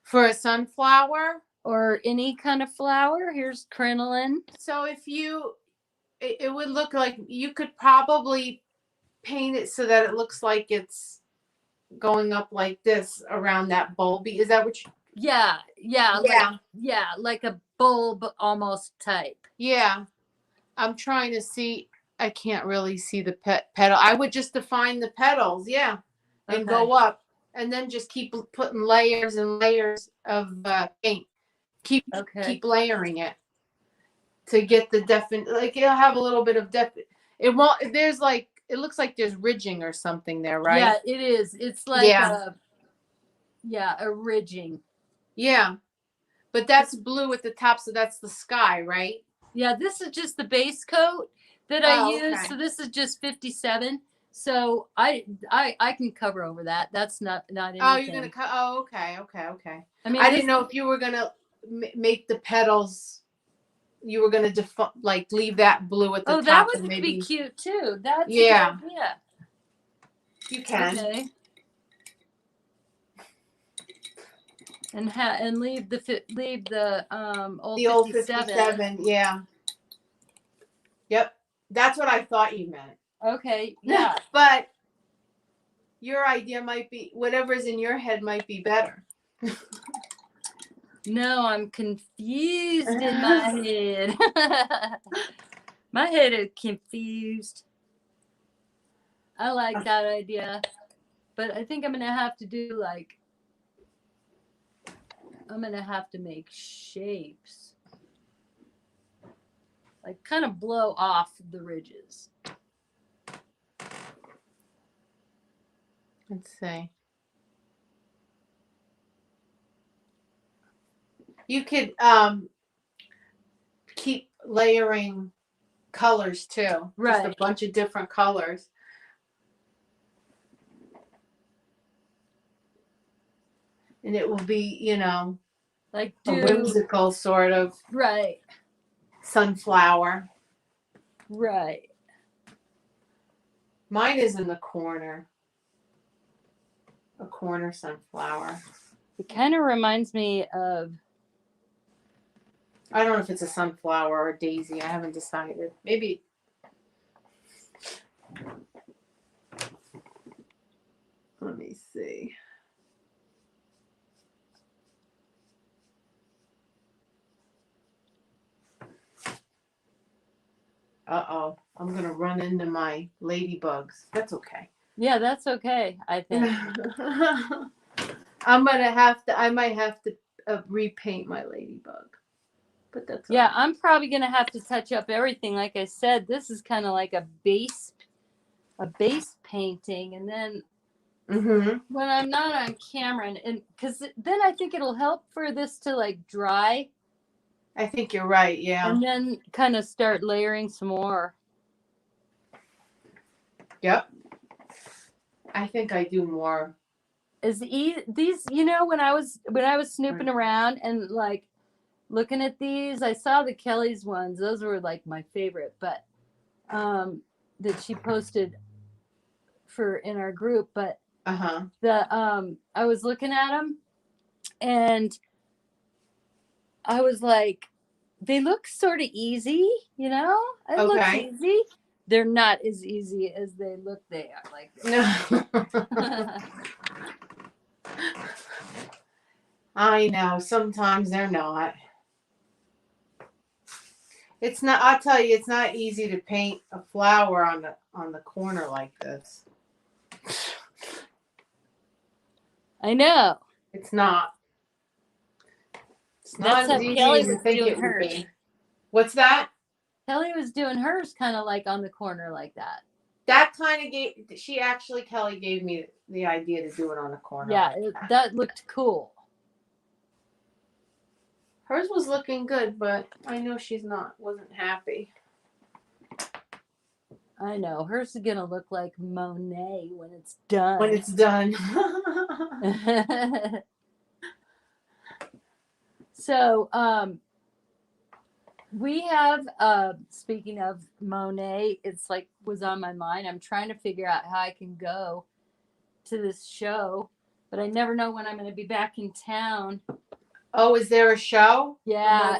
for a sunflower or any kind of flower. Here's crinoline. So if it would look like you could probably paint it so that it looks like it's going up like this around that bulby. Is that what you? Yeah. Like a bulb almost type. Yeah. I'm trying to see. I can't really see the petal. I would just define the petals, yeah, and go up, and then just keep putting layers and layers of paint. Keep layering it to get the definite. Like it'll have a little bit of It won't. There's like it looks like there's ridging or something there, right? Yeah, it is. It's like a ridging. Yeah, but that's blue at the top, so that's the sky, right? Yeah, this is just the base coat that I use. Okay. So this is just 57. So I can cover over that. That's not anything. Oh, you're gonna cut. Oh, okay. I mean, I didn't know if you were gonna make the petals. You were gonna like leave that blue at the top. Oh, that would maybe be cute too. That's yeah. A good idea. You can. Okay. And leave the old 57. Yeah. Yep. That's what I thought you meant. Okay. Yeah. But your idea might be whatever's in your head might be better. No, I'm confused in my head. My head is confused. I like that idea. But I think I'm going to have to do I'm going to have to make shapes. Like kind of blow off the ridges. Let's see. You could keep layering colors too. Right. Just a bunch of different colors. And it will be, like a whimsical sort of sunflower. Right. Mine is in the corner. A corner sunflower. It kind of reminds me of. I don't know if it's a sunflower or a daisy. I haven't decided. Maybe. Let me see. Uh-oh. I'm going to run into my ladybugs. That's okay. Yeah, that's okay, I think. I might have to repaint my ladybug. But that's yeah, I'm probably going to have to touch up everything. Like I said, this is kind of like a base painting. And then when I'm not on camera, and because then I think it'll help for this to like dry. I think you're right. Yeah. And then kind of start layering some more. Yep. I think I do more. These, you know, when I was snooping around and like looking at these, I saw the Kelly's ones. Those were like my favorite, but that she posted for in our group. But I was looking at them and I was like, they look sort of easy, you know? It looks easy. They're not as easy as they look they are. Like No. I know. Sometimes they're not. It's not. I'll tell you, it's not easy to paint a flower on the corner like this. I know. It's not. It's not That's as how easy Kelly as you was think doing it would hers. be. What's that? Kelly was doing hers kind of like on the corner like that. That kind of Kelly gave me the idea to do it on the corner. Yeah, that looked cool. Hers was looking good, but I know wasn't happy. I know. Hers is going to look like Monet when it's done. When it's done. So, we have, speaking of Monet, it's like was on my mind. I'm trying to figure out how I can go to this show, but I never know when I'm going to be back in town. Oh, is there a show? Yeah.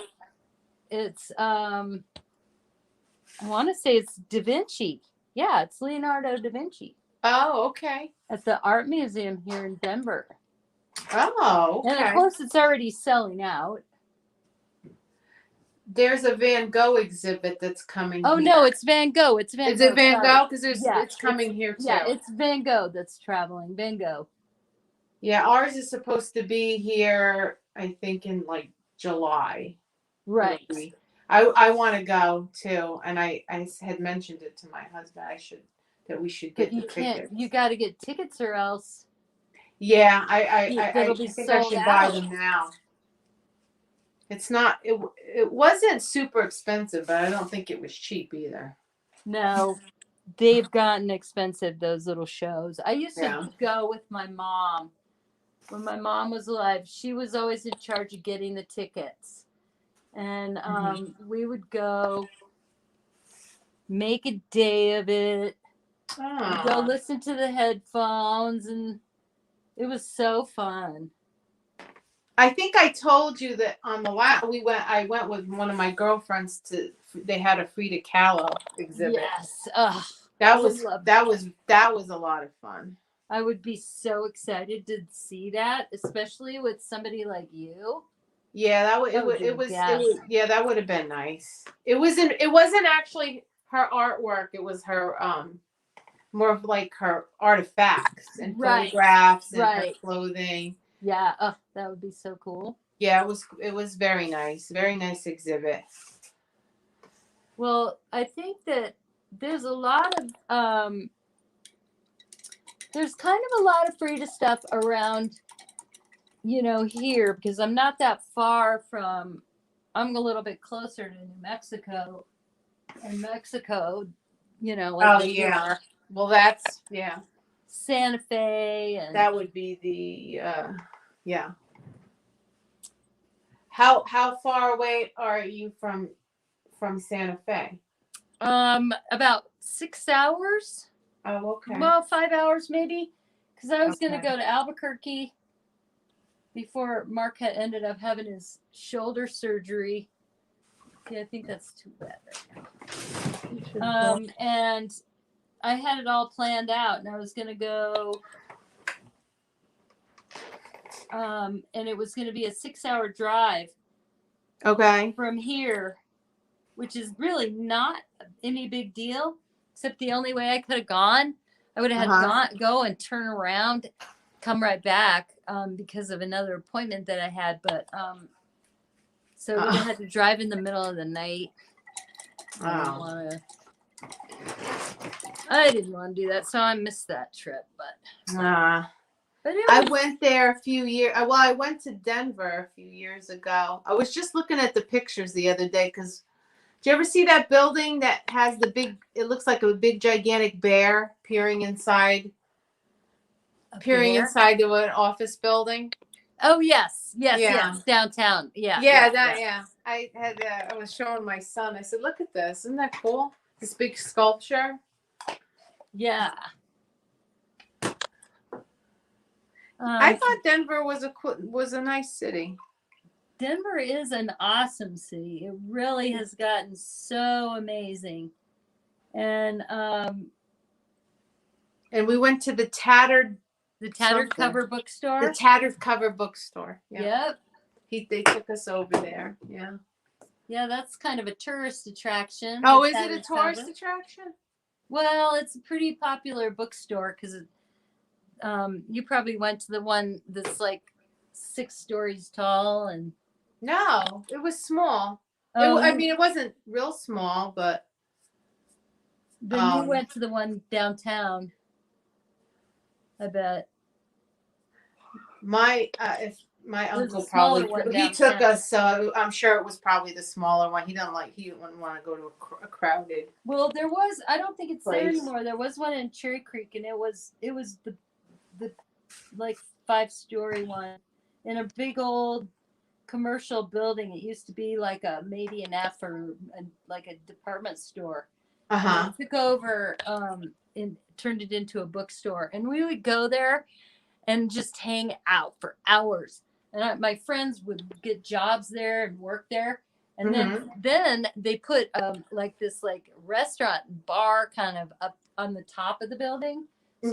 It's, I want to say it's Da Vinci. Yeah, it's Leonardo da Vinci. Oh, okay. At the art museum here in Denver. Oh, okay. And of course it's already selling out. There's a Van Gogh exhibit that's coming. Oh, here. no, it's Van Gogh. It's Van Gogh. Is it Van Gogh? Because it's coming here too. Yeah, it's Van Gogh that's traveling. Van Gogh. Yeah, ours is supposed to be here, I think, in like July. Right. Maybe. I want to go too, and I had mentioned it to my husband. We should get tickets. You got to get tickets or else. Yeah, I think I should buy them now. It's not. It wasn't super expensive, but I don't think it was cheap either. No, they've gotten expensive, those little shows. I used to go with my mom. When my mom was alive, she was always in charge of getting the tickets. And we would go, make a day of it, go listen to the headphones, and it was so fun. I think I told you that on the last I went with one of my girlfriends they had a Frida Kahlo exhibit. Yes. That was a lot of fun. I would be so excited to see that, especially with somebody like you. Yeah, that would have been nice. It wasn't actually her artwork. It was her more of like her artifacts and photographs and her clothing. Yeah, that would be so cool. Yeah, it was very nice. Very nice exhibit. Well, I think that there's a lot of there's kind of a lot of Frida stuff around, you know, here, because I'm not that far from, I'm a little bit closer to New Mexico. And Mexico, you know, like well, that's Santa Fe, and that would be the How far away are you from Santa Fe? About 6 hours. Oh, okay. Well, 5 hours maybe, because I was going to go to Albuquerque before Mark had ended up having his shoulder surgery. Okay, I think that's too bad right now. And I had it all planned out, and I was going to go, and it was going to be a 6-hour drive. Okay. From here, which is really not any big deal, except the only way I could have gone, I would have had to go and turn around, come right back, because of another appointment that I had. But so I would have had to drive in the middle of the night. I didn't want to do that, so I missed that trip. But But I went there a few years. Well, I went to Denver a few years ago. I was just looking at the pictures the other day because. Do you ever see that building that has the big? It looks like a big gigantic bear peering inside to an office building. Oh yes, Yeah. downtown. Yeah. I had. I was showing my son. I said, "Look at this! Isn't that cool? This big sculpture." Yeah. I thought Denver was a nice city. Denver is an awesome city. It really has gotten so amazing, and we went to the Tattered Cover Bookstore. The Tattered Cover Bookstore. Yeah. Yep. They took us over there. Yeah. Yeah, that's kind of a tourist attraction. Oh, is it a tourist attraction? Well, it's a pretty popular bookstore because you probably went to the one that's like 6 stories tall and. No, it was small. Oh, it wasn't real small, but. Then you went to the one downtown. I bet. My uncle probably he took us, so I'm sure it was probably the smaller one. He didn't want to go to a crowded. Well, there was. I don't think it's there anymore. There was one in Cherry Creek, and it was the like 5-story one in a big old commercial building. It used to be like maybe an F or like a department store. Took over and turned it into a bookstore, and we would go there and just hang out for hours. And my friends would get jobs there and work there, and then they put like this restaurant bar kind of up on the top of the building, so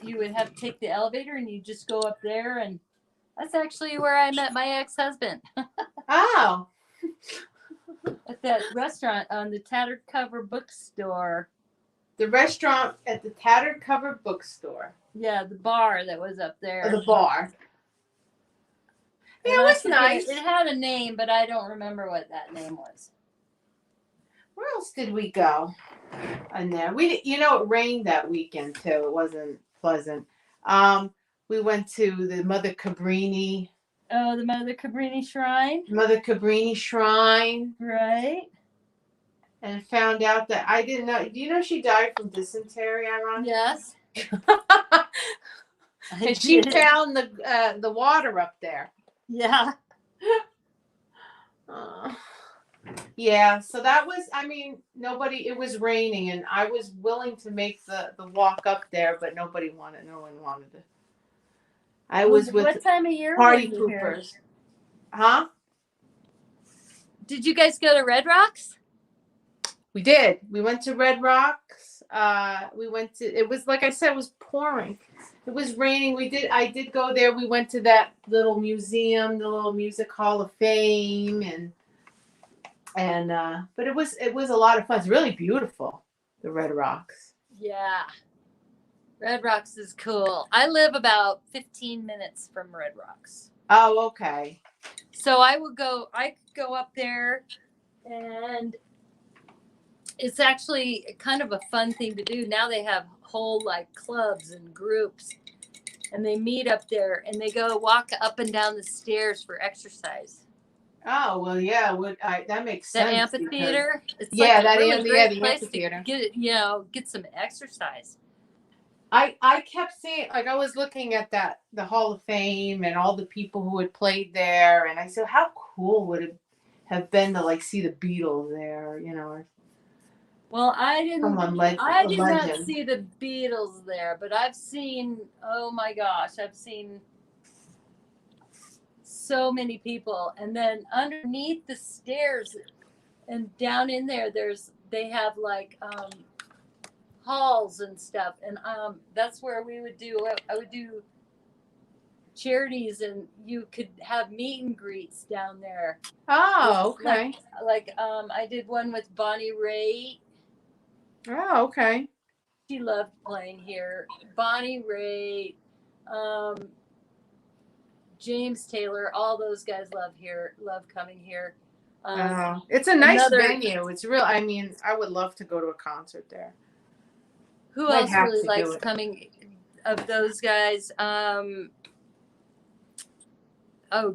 you would have to take the elevator and you just go up there, and that's actually where I met my ex-husband. Oh. At that restaurant on the Tattered Cover Bookstore. The restaurant at the Tattered Cover Bookstore. Yeah, the bar that was up there. The bar. Yeah, it was nice. It had a name, but I don't remember what that name was. Where else did we go? And there, it rained that weekend too. It wasn't pleasant. We went to the Mother Cabrini. Oh, the Mother Cabrini Shrine. Mother Cabrini Shrine. Right. And found out that I didn't know. Do you know she died from dysentery, ironically? Yes. And she found the water up there. Yeah. Yeah. So that was. It was raining, and I was willing to make the walk up there, but no one wanted to. I was with what time of year party poopers. Huh? Did you guys go to Red Rocks? We did. We went to Red Rocks. It was, like I said, it was pouring. It was raining. I did go there. We went to that little museum, the little Music Hall of Fame, but it was a lot of fun. It's really beautiful, the Red Rocks. Yeah. Red Rocks is cool. I live about 15 minutes from Red Rocks. Oh, okay. So I could go up there, and it's actually kind of a fun thing to do. Now they have whole clubs and groups, and they meet up there, and they go walk up and down the stairs for exercise. Oh, well, yeah, that makes sense. The amphitheater. It's the amphitheater. Get some exercise. I kept seeing, I was looking at the Hall of Fame and all the people who had played there, and I said, how cool would it have been to see the Beatles there, Well, I did not see the Beatles there, but I've seen, oh my gosh, I've seen so many people. And then underneath the stairs and down in there, they have halls and stuff, and that's where I would do charities, and you could have meet and greets down there. Oh, okay. I did one with Bonnie Raitt. Oh, okay. She loved playing here. Bonnie Raitt, James Taylor, all those guys love coming here. It's a nice venue. It's real. I would love to go to a concert there. Who else really likes coming? of those guys.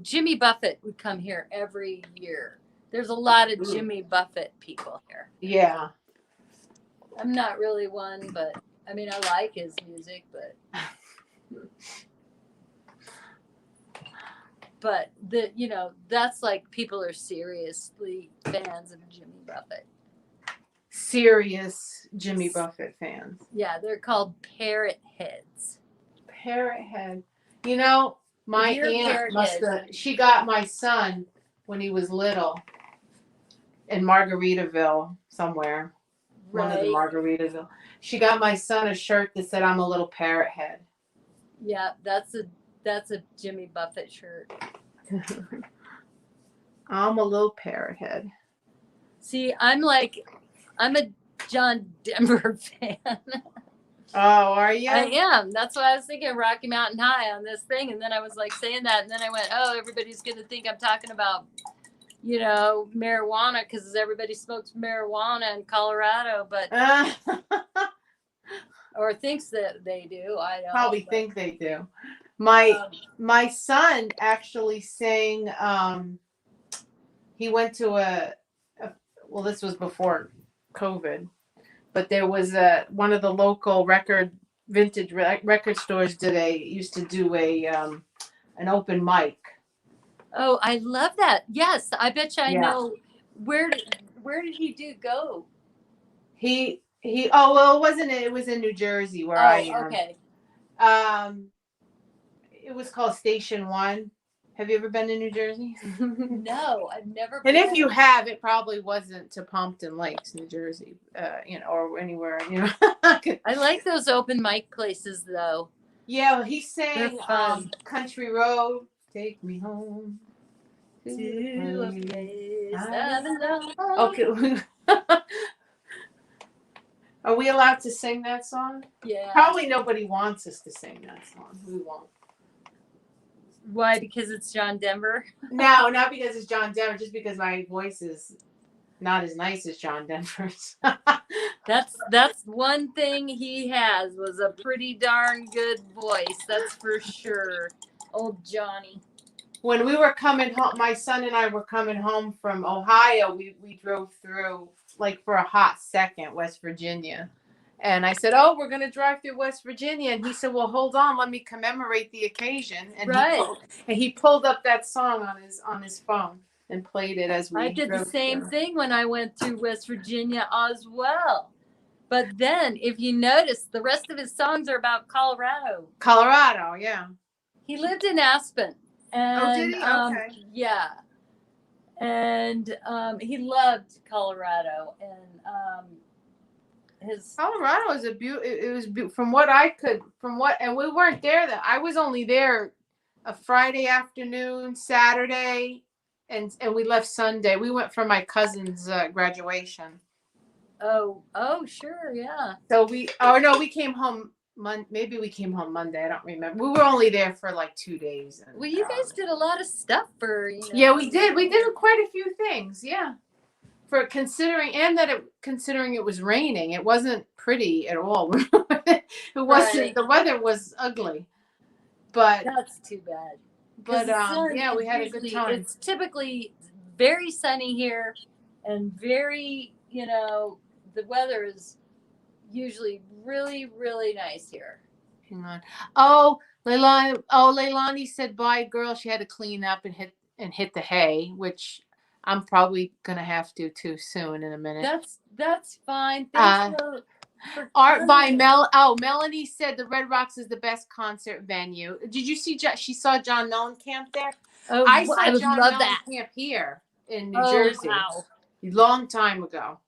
Jimmy Buffett would come here every year. There's a lot of Jimmy Buffett people here. Yeah. I'm not really one, but I mean, I like his music, but that's like people are seriously fans of Jimmy Buffett. Serious Jimmy Buffett fans. Yeah, they're called parrot heads. Parrot head. You know, my aunt she got my son when he was little in Margaritaville somewhere. Right. One of the Margaritaville. She got my son a shirt that said, "I'm a little parrot head." Yeah, that's a Jimmy Buffett shirt. I'm a little parrot head. See, I'm a John Denver fan. Oh, are you? I am. That's why I was thinking Rocky Mountain High on this thing. And then I was like saying that. And then I went, oh, everybody's going to think I'm talking about, marijuana because everybody smokes marijuana in Colorado. But or thinks that they do. I don't probably think they do. My son actually sang. He went to well, this was before COVID, but there was one of the local vintage record stores used to do an open mic. Oh, I love that. Yes, I bet you I know. Where did he go? Well, it was in New Jersey where I am. Okay. It was called Station One. Have you ever been to New Jersey? No, I've never been. And if you have, it probably wasn't to Pompton Lakes, New Jersey, or anywhere, I like those open mic places, though. Yeah, he sang Country Road, Take Me Home. To a place okay. Are we allowed to sing that song? Yeah. Probably nobody wants us to sing that song. We won't. Why? Because it's John Denver? No, not because it's John Denver. Just because my voice is not as nice as John Denver's. That's one thing he has was a pretty darn good voice. That's for sure. Old Johnny. When we were coming home, my son and I were coming home from Ohio. We drove through, like for a hot second, West Virginia. And I said, "Oh, we're going to drive through West Virginia." And he said, "Well, hold on, let me commemorate the occasion." And he pulled up that song on his phone and played it as we I did the same thing when I went through West Virginia as well. But then, if you notice, the rest of his songs are about Colorado. Colorado, yeah. He lived in Aspen. And, did he? Okay. Yeah. And he loved Colorado. And Colorado is it was from what and we weren't there that I was only there a Friday afternoon, Saturday, and we left Sunday. We went for my cousin's graduation. Oh, sure, yeah. So we came home maybe we came home Monday. I don't remember. We were only there for like 2 days. And, well, you guys did a lot of stuff for Yeah, we did. We did quite a few things. Yeah. For considering it was raining, it wasn't pretty at all. It wasn't. Right. The weather was ugly, but that's too bad. But we had a good time. It's typically very sunny here, and very the weather is usually really, really nice here. Hang on. Oh, Leilani said bye, girl. She had to clean up and hit the hay, which I'm probably gonna have to too soon in a minute. That's fine. Thanks for Art by Melanie said the Red Rocks is the best concert venue. Did you see? She saw John Mellencamp there. Oh, I saw I John love Mellencamp here in New Jersey. Wow. A long time ago.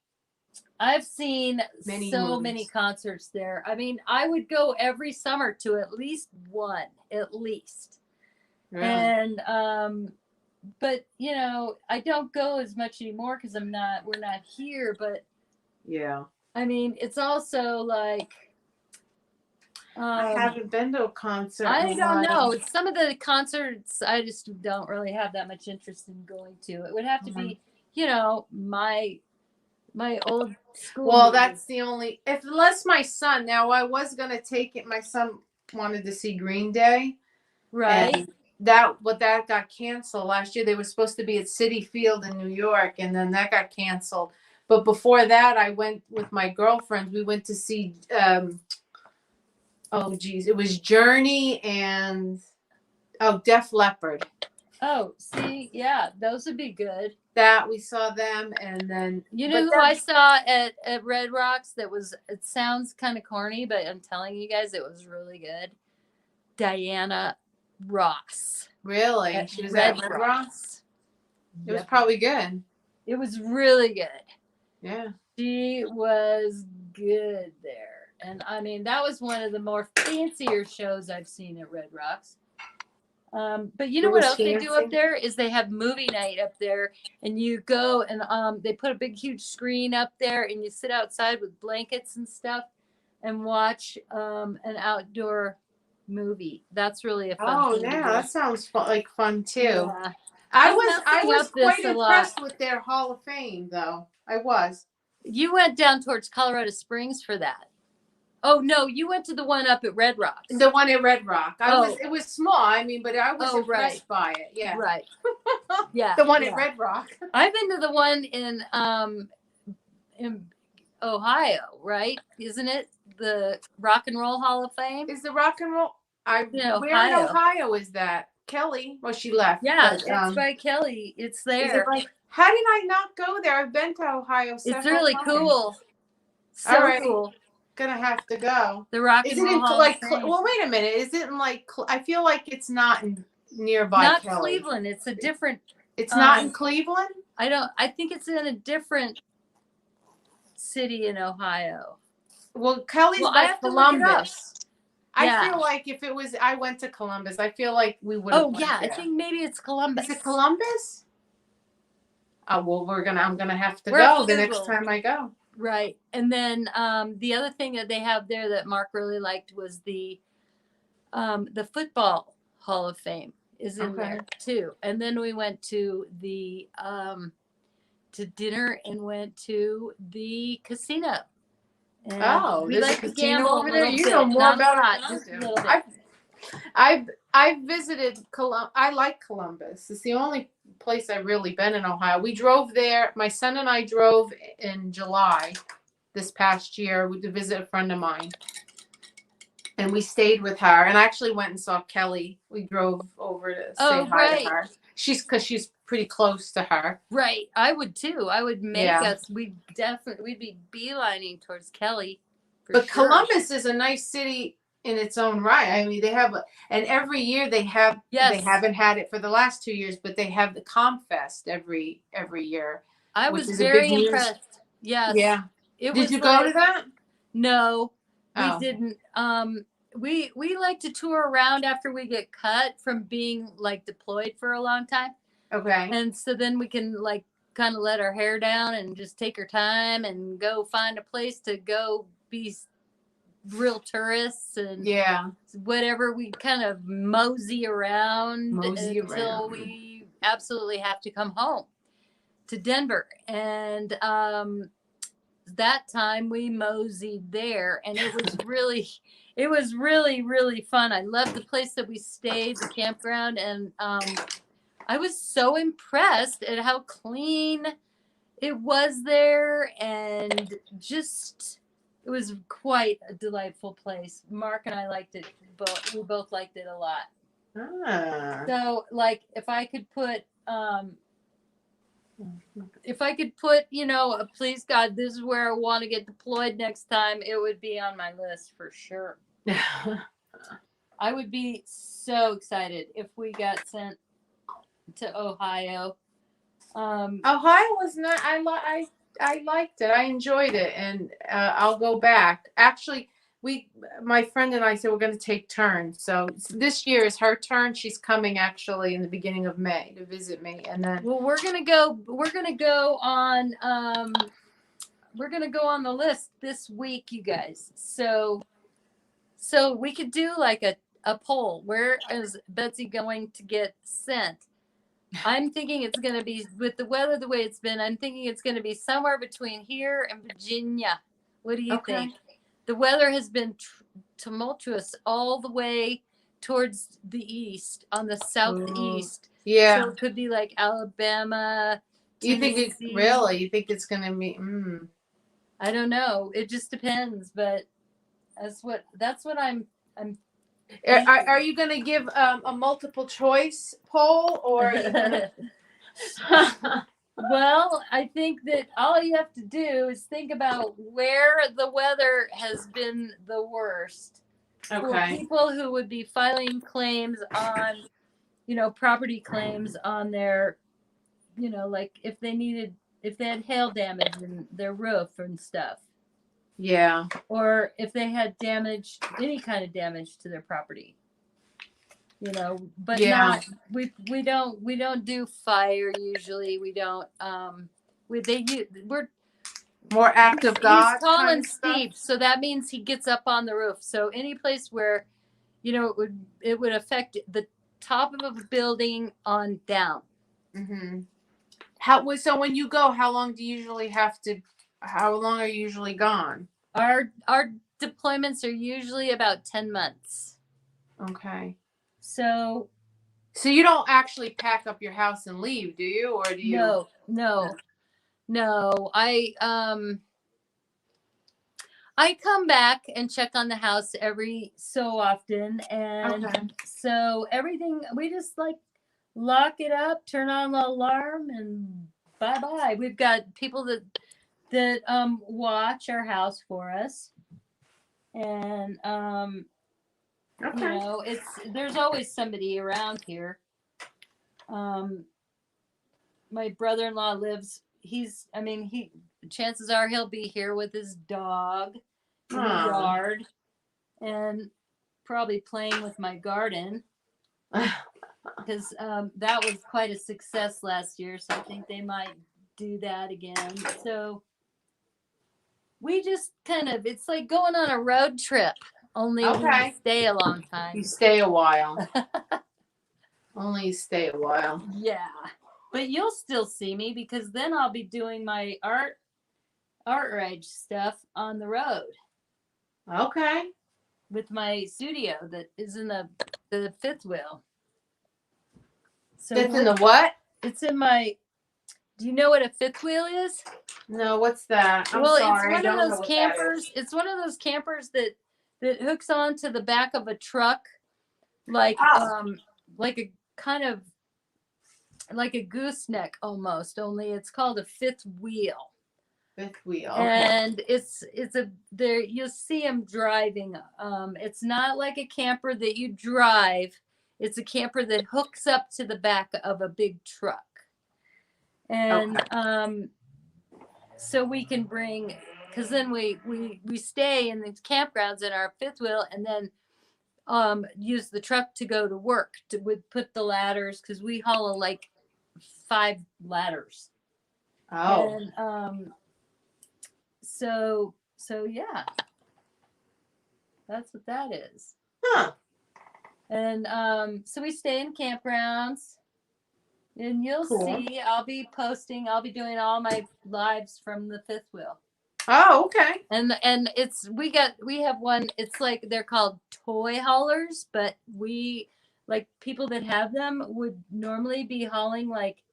I've seen many concerts there. I mean, I would go every summer to at least one, Really? And but I don't go as much anymore because we're not here. But yeah, I mean, it's also like I haven't been to a concert. I don't know. Some of the concerts I just don't really have that much interest in going to. It would have to be, my old school. Well, that's the only unless my son. Now I was gonna take it. My son wanted to see Green Day. Right. And that got canceled last year. They were supposed to be at Citi Field in New York, and then that got canceled. But before that, I went with my girlfriends. We went to see it was Journey and Def Leppard. Oh, see, yeah, those would be good. That we saw them, and then who I saw at Red Rocks that was, it sounds kind of corny, but I'm telling you guys, it was really good. Diana Ross. Really? She was at Red Rocks? It was probably good. It was really good. Yeah. She was good there. And I mean, that was one of the more fancier shows I've seen at Red Rocks. But you know what else they do up there is they have movie night up there, and you go and they put a big huge screen up there, and you sit outside with blankets and stuff and watch an outdoor movie. That's really a fun thing to do. That sounds fun too. Yeah. I was quite impressed with their Hall of Fame, though. I was. You went down towards Colorado Springs for that. Oh no, you went to the one up at Red Rocks. The one at Red Rock. It was small. I mean, but I was impressed by it. Yeah. Right. Yeah. The one at Red Rock. I've been to the one in Ohio, right? Isn't it the Rock and Roll Hall of Fame? Is the Rock and Roll? Where in Ohio is that? Kelly? Well, she left. Yeah, it's by Kelly. It's there. How did I not go there? I've been to Ohio. It's really cool. So cool. Gonna have to go. The Rock and Roll Hall of Fame. Well, wait a minute. Is it I feel like it's not nearby. Not Kelly. Cleveland. It's a different. It's not in Cleveland. I think it's in a different city in Ohio. Well, Kelly's by Columbus. I feel like if I went to Columbus, I feel like we would. Oh yeah, I think maybe it's Columbus. Is it Columbus? Oh well, I'm gonna have to go the next time I go. Right. And then the other thing that they have there that Mark really liked was the Football Hall of Fame is in there too. And then we went to the to dinner and went to the casino. And we like to gamble over there. You know more about it. I've visited Columbus. I like Columbus. It's the only place I've really been in Ohio. We drove there. My son and I drove in July this past year to visit a friend of mine. And we stayed with her. And I actually went and saw Kelly. We drove over to say hi to her. Because she's pretty close to her. Right. I would too. I would make us. We'd be beelining towards Kelly. But sure. Columbus is a nice city in its own right. I mean, they have, and every year they have. Yes. They haven't had it for the last 2 years, but they have the ComFest every year. I was very impressed. Yes. Yeah. Did you go to that? No, we didn't. We like to tour around after we get cut from being deployed for a long time. Okay. And so then we can kind of let our hair down and just take our time and go find a place to go be real tourists and whatever. We kind of mosey around until we absolutely have to come home to Denver. And that time we moseyed there, and it was really really fun. I loved the place that we stayed, the campground, and I was so impressed at how clean it was there, and just it was quite a delightful place. Mark and I liked it, but we both liked it a lot. So if I could put please God, this is where I want to get deployed next time, it would be on my list for sure. I would be so excited if we got sent to Ohio. Ohio was not. I liked it. I enjoyed it, and I'll go back. Actually, my friend and I said we're going to take turns. So this year is her turn. She's coming actually in the beginning of May to visit me, and then we're gonna go on. We're gonna go on the list this week, you guys. So we could do a poll. Where is Betsy going to get sent? I'm thinking it's going to be, with the weather the way it's been, I'm thinking it's going to be somewhere between here and Virginia. What do you think? The weather has been tumultuous all the way towards the east, on the southeast. Yeah. So it could be like Alabama, You Tennessee. think really? You think it's gonna be? I don't know. It just depends, but that's what I'm. Are you gonna give a multiple choice poll, or are you gonna? Well, I think that all you have to do is think about where the weather has been the worst. Okay. For people who would be filing claims on, property claims on their, like if they had hail damage in their roof and stuff. Yeah. Or if they had damage, any kind of damage to their property. But not we don't do fire usually. We don't we're more active God. He's tall and steep, so that means he gets up on the roof. So any place where it would affect the top of a building on down. Mm-hmm. So when you go, how long do you usually how long are you usually gone? Our deployments are usually about 10 months. Okay. So you don't actually pack up your house and leave, do you? Or do you? No. I come back and check on the house every so often, and so everything, we just like lock it up, turn on the alarm, and bye. We've got people that watch our house for us, and there's always somebody around here. My brother-in-law lives. Chances are he'll be here with his dog in the yard, and probably playing with my garden, because that was quite a success last year. So I think they might do that again. So we just it's like going on a road trip, only we stay a long time. You stay a while. Only you stay a while. Yeah. But you'll still see me, because then I'll be doing my art rage stuff on the road. Okay. With my studio that is in the fifth wheel. So it's in the what? It's in my. Do you know what a fifth wheel is? No, what's that? I'm sorry. It's one of those campers. It's one of those campers that hooks onto the back of a truck, like a kind of like a gooseneck almost. Only it's called a fifth wheel. Fifth wheel. Okay. And it's there. You'll see them driving. It's not like a camper that you drive. It's a camper that hooks up to the back of a big truck. And so we can bring, because then we stay in the campgrounds in our fifth wheel, and then use the truck to go to work put the ladders, because we haul like 5 ladders. And so yeah, that's what that is. And so we stay in campgrounds, and you'll see. I'll be doing all my lives from the fifth wheel. Oh, okay. And we have one. It's like, they're called toy haulers, but we, like, people that have them would normally be hauling like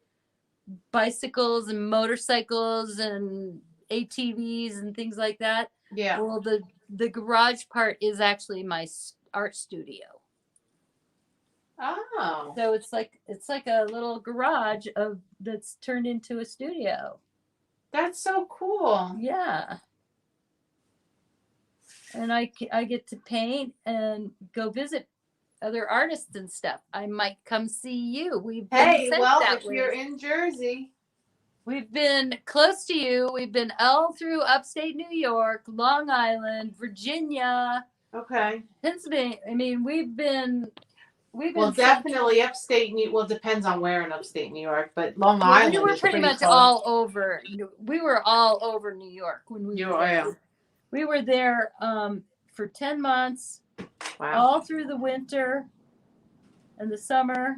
bicycles and motorcycles and ATVs and things like that. Yeah. Well, the garage part is actually my art studio. Oh. So it's like a little garage that's turned into a studio. That's so cool. Yeah. And I get to paint and go visit other artists and stuff. I might come see you. If you're in Jersey. We've been close to you. We've been all through upstate New York, Long Island, Virginia. Okay. Pennsylvania. I mean, we've been definitely upstate New. Well, depends on where in upstate New York, but Long Island. We were pretty much all over. We were all over New York when we were there. We were there for 10 months. Wow. All through the winter and the summer.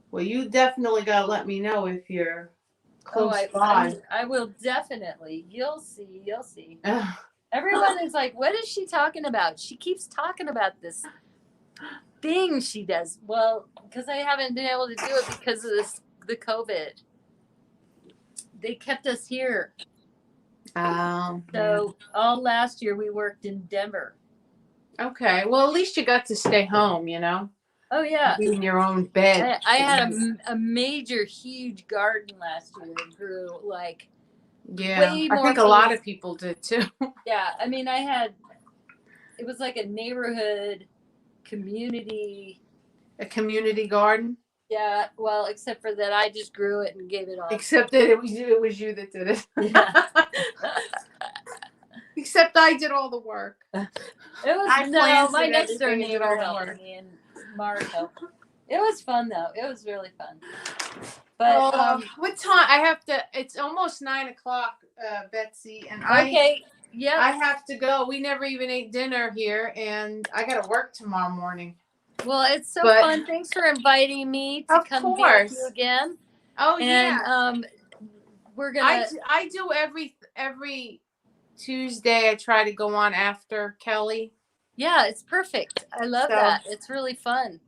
Well, you definitely gotta let me know if you're close by. I will definitely. You'll see. Everyone is like, what is she talking about? She keeps talking about this thing she does. Well, because I haven't been able to do it because of the COVID. They kept us here. So all last year we worked in Denver. Okay. Well, at least you got to stay home, you know? Oh, yeah. Be in your own bed. I had a major, huge garden last year that grew like way more. I think a lot of people did too. Yeah. I mean, it was like a neighborhood community. A community garden? Yeah. Well, except for that I just grew it and gave it off. Except that it was you that did it. Yeah. Except I did all the work. It was my next door neighbor helped me and Mark helped. It was fun though. It was really fun. But what time? I have to. It's almost 9:00, Betsy, and okay. Yeah. I have to go. We never even ate dinner here, and I got to work tomorrow morning. Well, it's so fun. Thanks for inviting me to come be with you again. Oh yeah. And we're gonna. I do every Tuesday. I try to go on after Kelly. Yeah, it's perfect. I love that. It's really fun.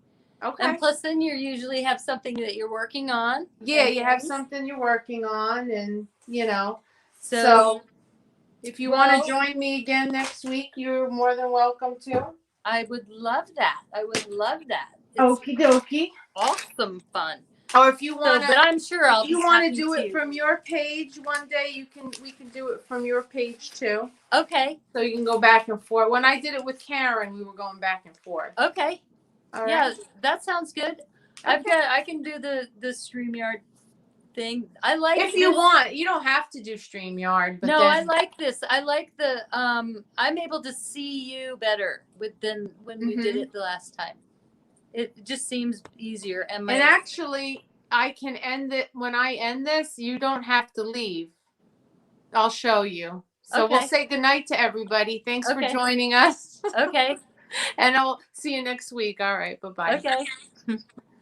Okay. And plus, then you usually have something that you're working on. Yeah, you have something you're working on, and you know. So if you want to join me again next week, you're more than welcome to. I would love that. Okie dokie. Awesome fun. Or if you want, but I'm sure if you want to do it from your page one day, we can do it from your page too. Okay. So you can go back and forth. When I did it with Karen, we were going back and forth. Okay. All right. Yeah, that sounds good. Okay. I can do the StreamYard thing. I like if you want. You don't have to do StreamYard. But I like this. I like the I'm able to see you better than when we did it the last time. It just seems easier. And actually, I can end it when I end this. You don't have to leave. I'll show you. So we'll say goodnight to everybody. Thanks for joining us. Okay. And I'll see you next week. All right. Bye-bye. Okay.